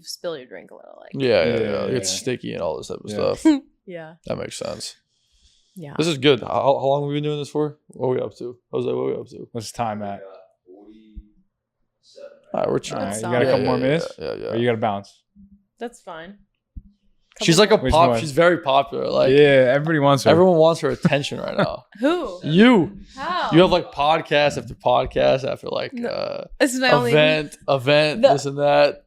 spill your drink a little, like it's sticky and all this type of stuff. Yeah, that makes sense. Yeah, this is good. How long have we been doing this for? What are we up to? Jose, what are we up to? What's the time at? 47. All right, we're chilling. Right, you got a couple more minutes? Yeah. Or you got to bounce? That's fine. She's like a pop. She's very popular. Like everybody wants her. Everyone wants her attention right now. Who? You. How? You have like podcast after podcast after like this is my event, this and that.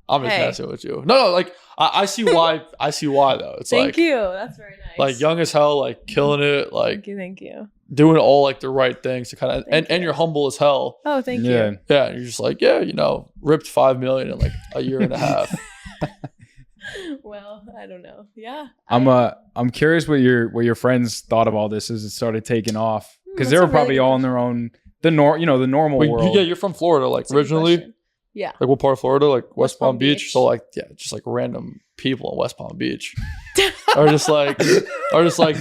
I'm just messing with you. No, like I see why. I see why though. It's thank you. That's very nice. Like young as hell, like killing it. Like thank you. Doing all like the right things to kind of and you're humble as hell. Oh, thank you. Yeah, and you're just like ripped 5 million in like a year and a half. Well, I don't know. Yeah. I'm curious what your friends thought of all this as it started taking off, because they were probably all in their own the normal Wait, world. yeah, you're from Florida, like originally. Yeah. Like what part of Florida? Like West Palm Beach. Beach. So like just like random people in West Palm Beach are just like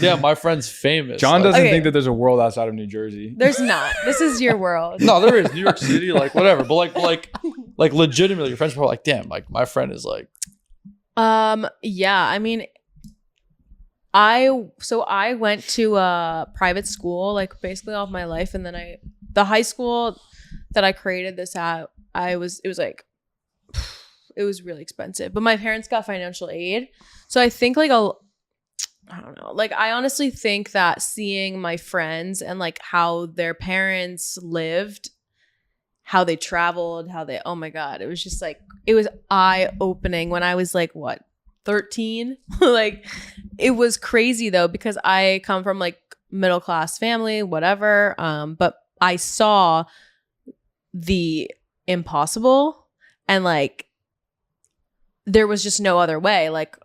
yeah, my friend's famous. John like, doesn't think that there's a world outside of New Jersey. There's not. This is your world. No, there is New York City, like whatever. But like legitimately, your friends are probably like, damn, like my friend is like. Yeah. I mean, I went to a private school like basically all of my life, and then the high school that I created this at, it was really expensive, but my parents got financial aid. So I think I don't know, like I honestly think that seeing my friends and like how their parents lived, how they traveled, oh my God, it was just like, it was eye-opening when I was like, what, 13? Like it was crazy though, because I come from like middle-class family, whatever. But I saw the impossible, and like there was just no other way. Like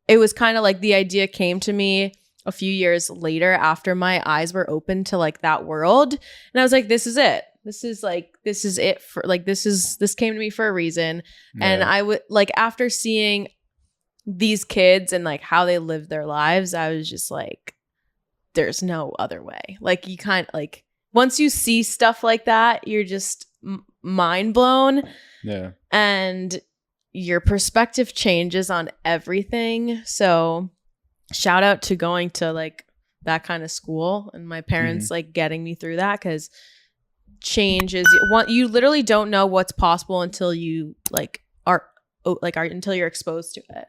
it was kind of like the idea came to me a few years later after my eyes were open to like that world, and I was like, this is it. This is it for like, this came to me for a reason. Yeah. And I would like, after seeing these kids and like how they live their lives, I was just like, there's no other way. Like you kind of like, once you see stuff like that, you're just mind blown. Yeah. And your perspective changes on everything. So shout out to going to like that kind of school and my parents like getting me through that, because change is you literally don't know what's possible until you until you're exposed to it.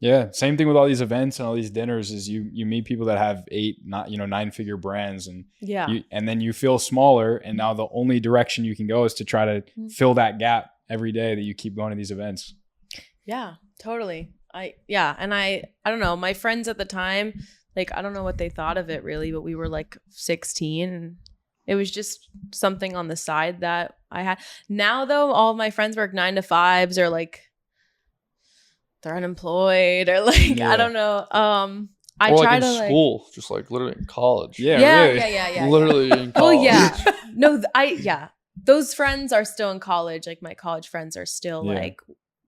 Yeah, same thing with all these events and all these dinners is you meet people that have 9-figure brands, and and then you feel smaller, and now the only direction you can go is to try to fill that gap every day that you keep going to these events. Yeah, totally. And I don't know, my friends at the time, like I don't know what they thought of it really, but we were like 16, and it was just something on the side that I had. Now though, all of my friends work 9 to 5s, or like they're unemployed, or like I don't know. I or try like in to school, like, just like literally in college. Yeah, really. yeah. Literally in college. Well, yeah. No, those friends are still in college. Like my college friends are still like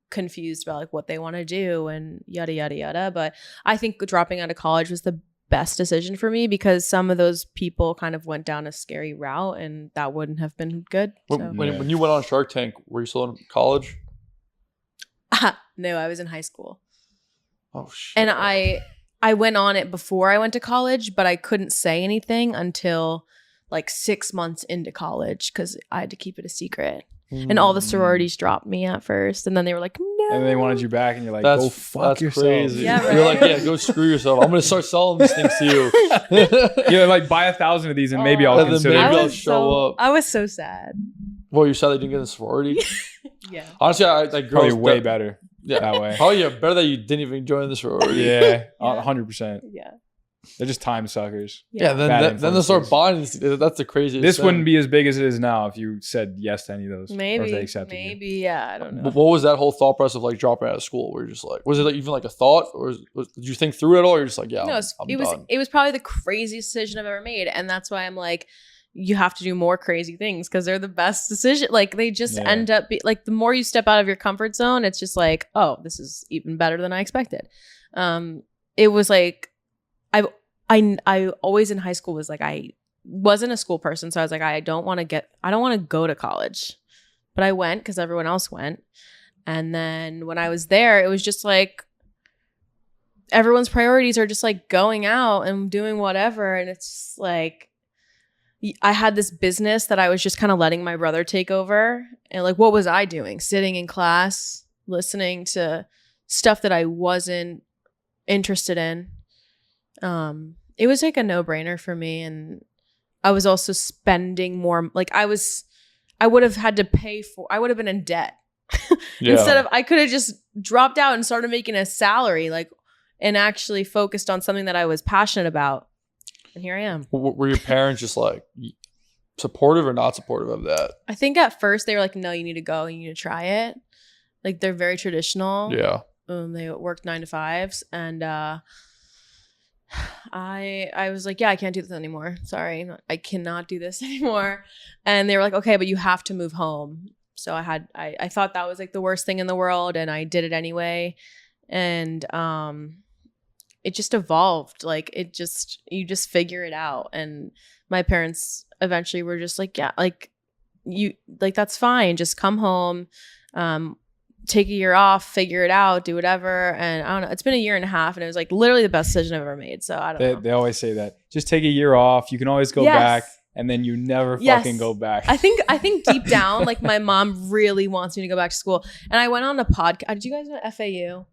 confused about like what they want to do and yada yada yada. But I think dropping out of college was the best decision for me, because some of those people kind of went down a scary route, and that wouldn't have been good. When you went on Shark Tank, were you still in college? No, I was in high school. Oh shit. And I went on it before I went to college, but I couldn't say anything until like 6 months into college, because I had to keep it a secret. And all the sororities dropped me at first, and then they were like, no. And they wanted you back, and you're like, go fuck yourself. Crazy. Yeah, right? You're like, yeah, go screw yourself. I'm gonna start selling these things to you. Yeah, like buy 1,000 of these, and maybe I'll consider. Maybe I'll show up. I was so sad. Well, you said they didn't get a sorority. Yeah. Honestly, I like girls probably way better. Yeah, that way. Probably better that you didn't even join the sorority. Yeah, 100%. Yeah. They're just time suckers. Yeah, then they start buying. That's the craziest. This thing. wouldn't be as big as it is now if you said yes to any of those. Maybe, or if they accepted you. Yeah, I don't know. What was that whole thought process of like dropping out of school? Where you're just like, was it like even like a thought, or did you think through it all? Or you're just like, yeah, no, it was probably the craziest decision I've ever made, and that's why I'm like, you have to do more crazy things, because they're the best decision. Like they just end up like the more you step out of your comfort zone, it's just like, oh, this is even better than I expected. It was like I always in high school was like, I wasn't a school person, so I was like, I don't want to go to college, but I went because everyone else went. And then when I was there, it was just like everyone's priorities are just like going out and doing whatever, and it's just like I had this business that I was just kind of letting my brother take over. And like, what was I doing? Sitting in class, listening to stuff that I wasn't interested in. It was like a no-brainer for me. And I was also spending more. Like I would have had to I would have been in debt. Instead of, I could have just dropped out and started making a salary, like, and actually focused on something that I was passionate about. And here I am. Were your parents just like supportive or not supportive of that? I think at first they were like, no, you need to go. You need to try it. Like they're very traditional. Yeah. They worked 9 to 5s. And I was like, yeah, I can't do this anymore. Sorry, I cannot do this anymore. And they were like, okay, but you have to move home. So I thought that was like the worst thing in the world, and I did it anyway. And it just evolved. Like you just figure it out. And my parents eventually were just like, yeah, like that's fine. Just come home, take a year off, figure it out, do whatever. And I don't know. It's been a year and a half, and it was like literally the best decision I've ever made. So I don't know. They always say that. Just take a year off. You can always go back, and then you never fucking go back. I think deep down, like my mom really wants me to go back to school. And I went on a podcast. Did you guys know FAU?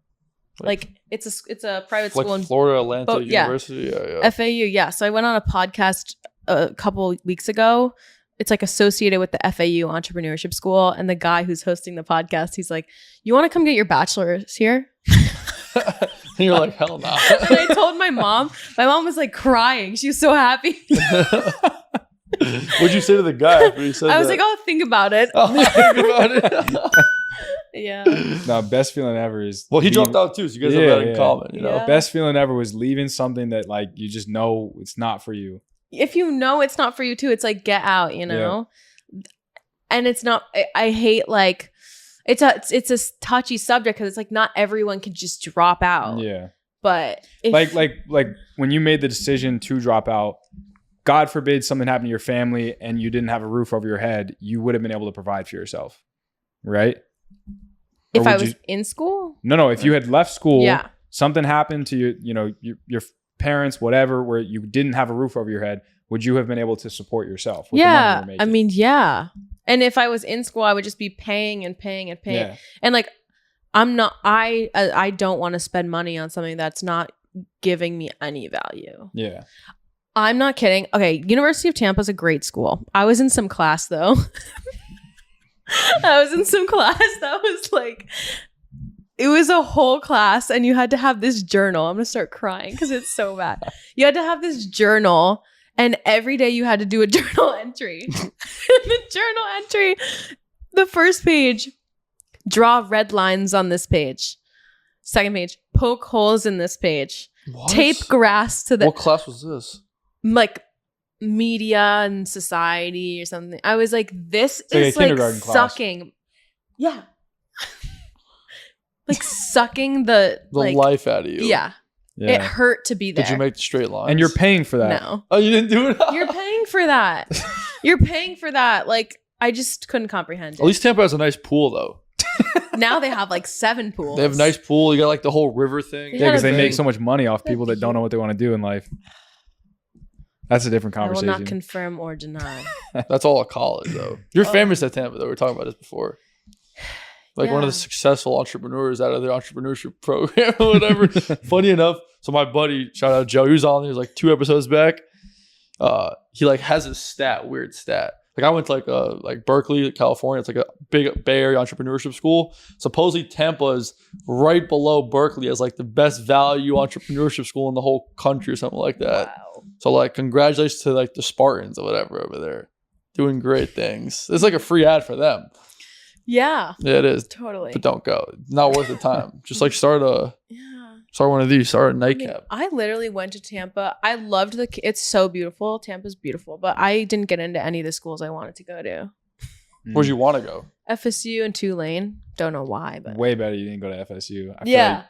Like it's a private school in Florida Atlantic University. Yeah. FAU. Yeah. So I went on a podcast a couple weeks ago. It's like associated with the FAU entrepreneurship school. And the guy who's hosting the podcast, he's like, you want to come get your bachelor's here? And you're like, hell no. And I told my mom was like crying. She was so happy. What'd you say to the guy after he said I was like, oh, think about it. Think about it. Yeah. No, best feeling ever is. Well, he dropped out too, so you guys have that in common. You know, best feeling ever was leaving something that like you just know it's not for you. If you know it's not for you too, it's like get out, you know. And it's not. I hate like it's a touchy subject because it's like not everyone can just drop out. Yeah. But like when you made the decision to drop out, God forbid something happened to your family and you didn't have a roof over your head, you would have been able to provide for yourself, right? If I was in school? No. If you had left school, yeah, something happened to your parents, whatever, where you didn't have a roof over your head, would you have been able to support yourself? With the money you were making? I mean, yeah. And if I was in school, I would just be paying and paying and paying. Yeah. And like, I don't want to spend money on something that's not giving me any value. Yeah. I'm not kidding. Okay, University of Tampa is a great school. I was in some class though. I was in some class that was like, it was a whole class and you had to have this journal. I'm going to start crying because it's so bad. You had to have this journal and every day you had to do a journal entry. The journal entry, the first page, draw red lines on this page. Second page, poke holes in this page. What? Tape grass to the... What class was this? Like media and society or something. I was like, this is like sucking. Class. Yeah. Like sucking the like, life out of you. Yeah. It hurt to be there. Did you make the straight lines? And you're paying for that. No. Oh, you didn't do it? You're paying for that. You're paying for that. Like, I just couldn't comprehend it. At least Tampa has a nice pool, though. Now they have like 7 pools. They have a nice pool. You got like the whole river thing. Yeah, because they make so much money off people that don't know what they want to do in life. That's a different conversation. I will not confirm or deny. That's all at college, though. You're famous at Tampa, though. We were talking about this before. Like one of the successful entrepreneurs out of their entrepreneurship program or whatever. Funny enough, so my buddy, shout out Joe, he was on there, he was like 2 episodes back. He like has a weird stat. Like I went to like Berkeley, California. It's like a big Bay Area entrepreneurship school. Supposedly Tampa is right below Berkeley as like the best value entrepreneurship school in the whole country or something like that. Wow. So like congratulations to like the Spartans or whatever over there. Doing great things. It's like a free ad for them. Yeah. Yeah, it is. Totally. But don't go. Not worth the time. Just like start one of these. Start a NightCap. I literally went to Tampa. I loved it's so beautiful. Tampa's beautiful, but I didn't get into any of the schools I wanted to go to. Where'd you want to go? FSU and Tulane. Don't know why, but way better you didn't go to FSU. Yeah.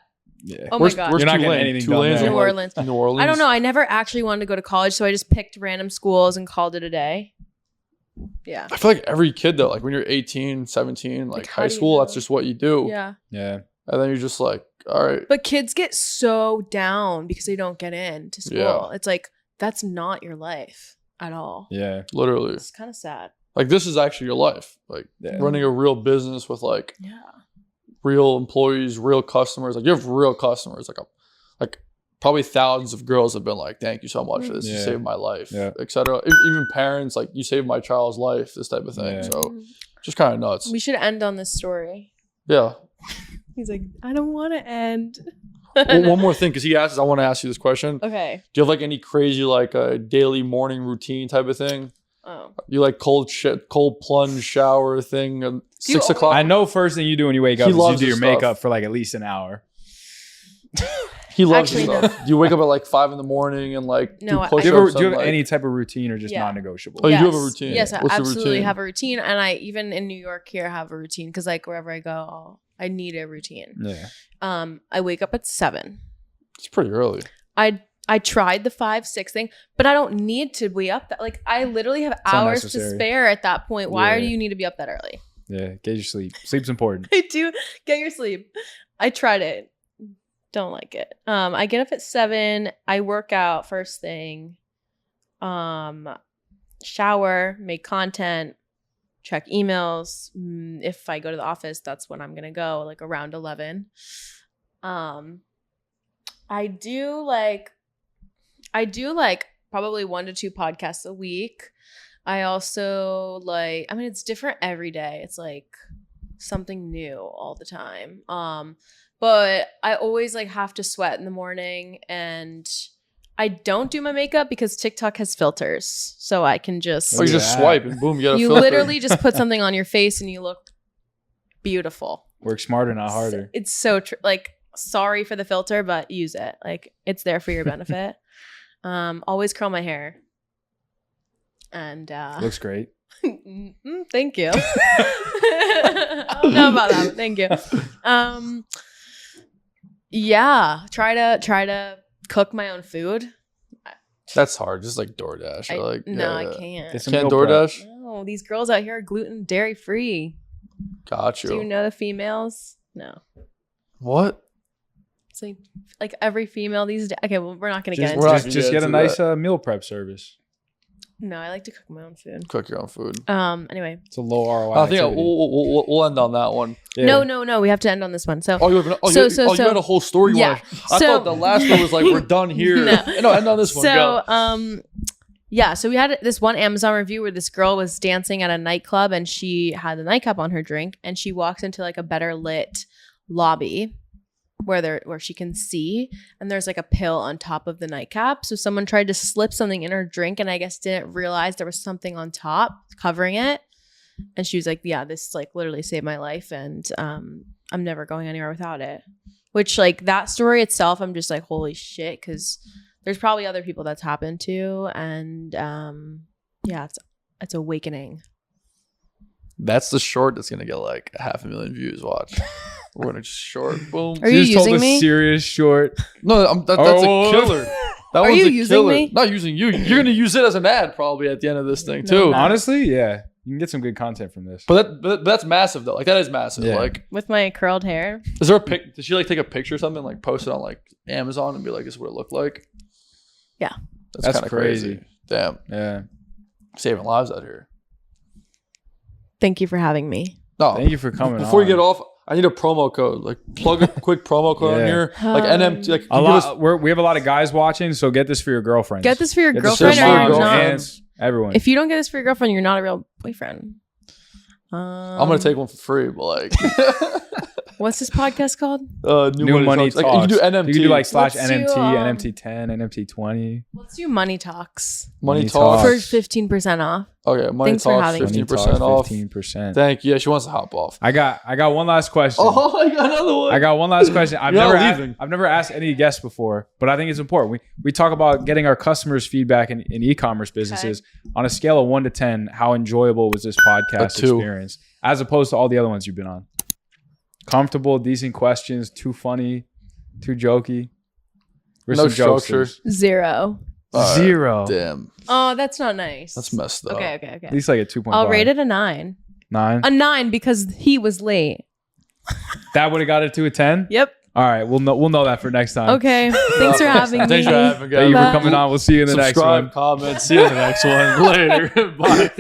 Oh my God. You're not getting anything Tulane? done there. New Orleans. New Orleans. I don't know. I never actually wanted to go to college, so I just picked random schools and called it a day. Yeah. I feel like every kid though, like when you're 18, 17, like high school, that's just what you do. Yeah. Yeah. And then you're just like, all right. But kids get so down because they don't get into school. Yeah. It's like, that's not your life at all. Yeah. Literally. It's kind of sad. Like this is actually your life. Like running a real business with like real employees, real customers. Like you have real customers. Like probably thousands of girls have been like, thank you so much for this. You saved my life, etc. Even parents, like you saved my child's life, this type of thing. Yeah. So just kind of nuts. We should end on this story. Yeah. He's like, I don't want to end. Well, one more thing, because he asked us, I want to ask you this question. Okay. Do you have like any crazy like a daily morning routine type of thing? Oh. You like cold plunge shower thing at 6 o'clock? I know first thing you do when you wake up is you do your makeup for like at least an hour. He loves Actually, his stuff. Do you wake up at like 5 in the morning and like No, do push-ups? Do you have and, any type of routine or just Yeah. non-negotiable? Oh, you do have a routine. Yes, I What's the absolutely routine? have a routine. And I, even in New York here, have a routine because like wherever I go, I need a routine. Yeah. I wake up at 7. It's pretty early. I tried the 5-6 thing, but I don't need to be up that. Like I literally have hours to unnecessary. spare at that point. Why Yeah. do you need to be up that early? Yeah. Get your sleep. Sleep's important. I do get your sleep. I tried it. Don't like it. I get up at 7. I work out first thing. Shower, make content, check emails. If I go to the office, that's when I'm gonna go, like around 11. I do like probably 1 to 2 podcasts a week. I also like, I mean, it's different every day. It's like something new all the time. But I always like have to sweat in the morning, and I don't do my makeup because TikTok has filters. So I can just, Oh, you just swipe and boom, you get a you filter. literally just put something on your face and you look beautiful. Work smarter, not harder. It's so like, sorry for the filter, but use it. Like it's there for your benefit. Always curl my hair. And Looks great. thank you. I don't know about that, but thank you. Yeah, try to cook my own food. That's hard. Just like DoorDash. I like can't. Get some Can't meal prep. DoorDash? No, these girls out here are gluten, dairy free. Got Do you you. know the females? No. What? It's like every female these days. Okay, well, we're not gonna get We're into not it. gonna Just get get a into nice that. meal prep service. No, I like to cook my own food. Cook your own food. Anyway. It's a low ROI. I think activity. we'll end on that one. Yeah. No, we have to end on this one. So Oh, you had a whole story. Yeah. I So- thought the last one was like, we're done here. No. No, end on this one. Go. Yeah, so we had this one Amazon review where this girl was dancing at a nightclub and she had the nightcap on her drink, and she walks into like a better lit lobby where she can see, and there's like a pill on top of the nightcap. So someone tried to slip something in her drink and I guess didn't realize there was something on top covering it. And she was like, yeah, this like literally saved my life, and I'm never going anywhere without it. Which like that story itself, I'm just like, holy shit, because there's probably other people that's happened to, and yeah, it's awakening. That's the short that's gonna get like 500,000 views. Watch. We're gonna just short. Boom. Are you She just told using a me? serious short. No, that's Oh. a killer. That Are one's you a using killer. me? Not using you. You're gonna use it as an ad probably at the end of this thing No, too. I'm not. Honestly, yeah. You can get some good content from this. But that's massive though. Like that is massive. Yeah. Like, With my curled hair. is there a pic? Did she like take a picture or something, like post it on like Amazon and be like, "This is what it looked like"? Yeah. That's kind of crazy. crazy. Damn, Yeah. saving lives out here. Thank you for having me. No, Thank you for coming before on. you get off, I need a promo code. Like plug a quick promo code Yeah. on here. Like NMT. Like A you give us- lot, we have a lot of guys watching, so get this for your girlfriends. Get this for your Get this girlfriend for or moms, you're not. aunts, everyone. If you don't get this for your girlfriend, you're not a real boyfriend. I'm gonna take one for free, but like What's this podcast called? new money talks. Like, you can do NMT. You can do like / Let's NMT, do, NMT10, NMT20. Let's do Money Talks money Money talks. for 15% off. Okay, money Thanks for talks. having me. 15% off. 15%. Thank you. Yeah, she wants to hop off. I got one last question. Oh, I got another one. I got one last question. I've You're never not asked, leaving. I've never asked any guests before, but I think it's important. We talk about getting our customers' feedback in e-commerce businesses. On a scale of 1 to 10, how enjoyable was this podcast 2. experience as opposed to all the other ones you've been on? Comfortable, decent questions, too funny, too jokey. We're No some structure. jokesters. 0. Alright, 0. Damn, Oh, that's not nice. that's messed up. Okay. At least like a 2.5. I'll rate it a 9. 9. A 9 because he was late. That would have got it to a 10. Yep. All right, we'll know that for next time. Okay. Thanks for having me. Thanks for having me. Thank you Bye. for coming on. We'll see you in the next one. Subscribe, comment. See you in the next one. Later. Bye.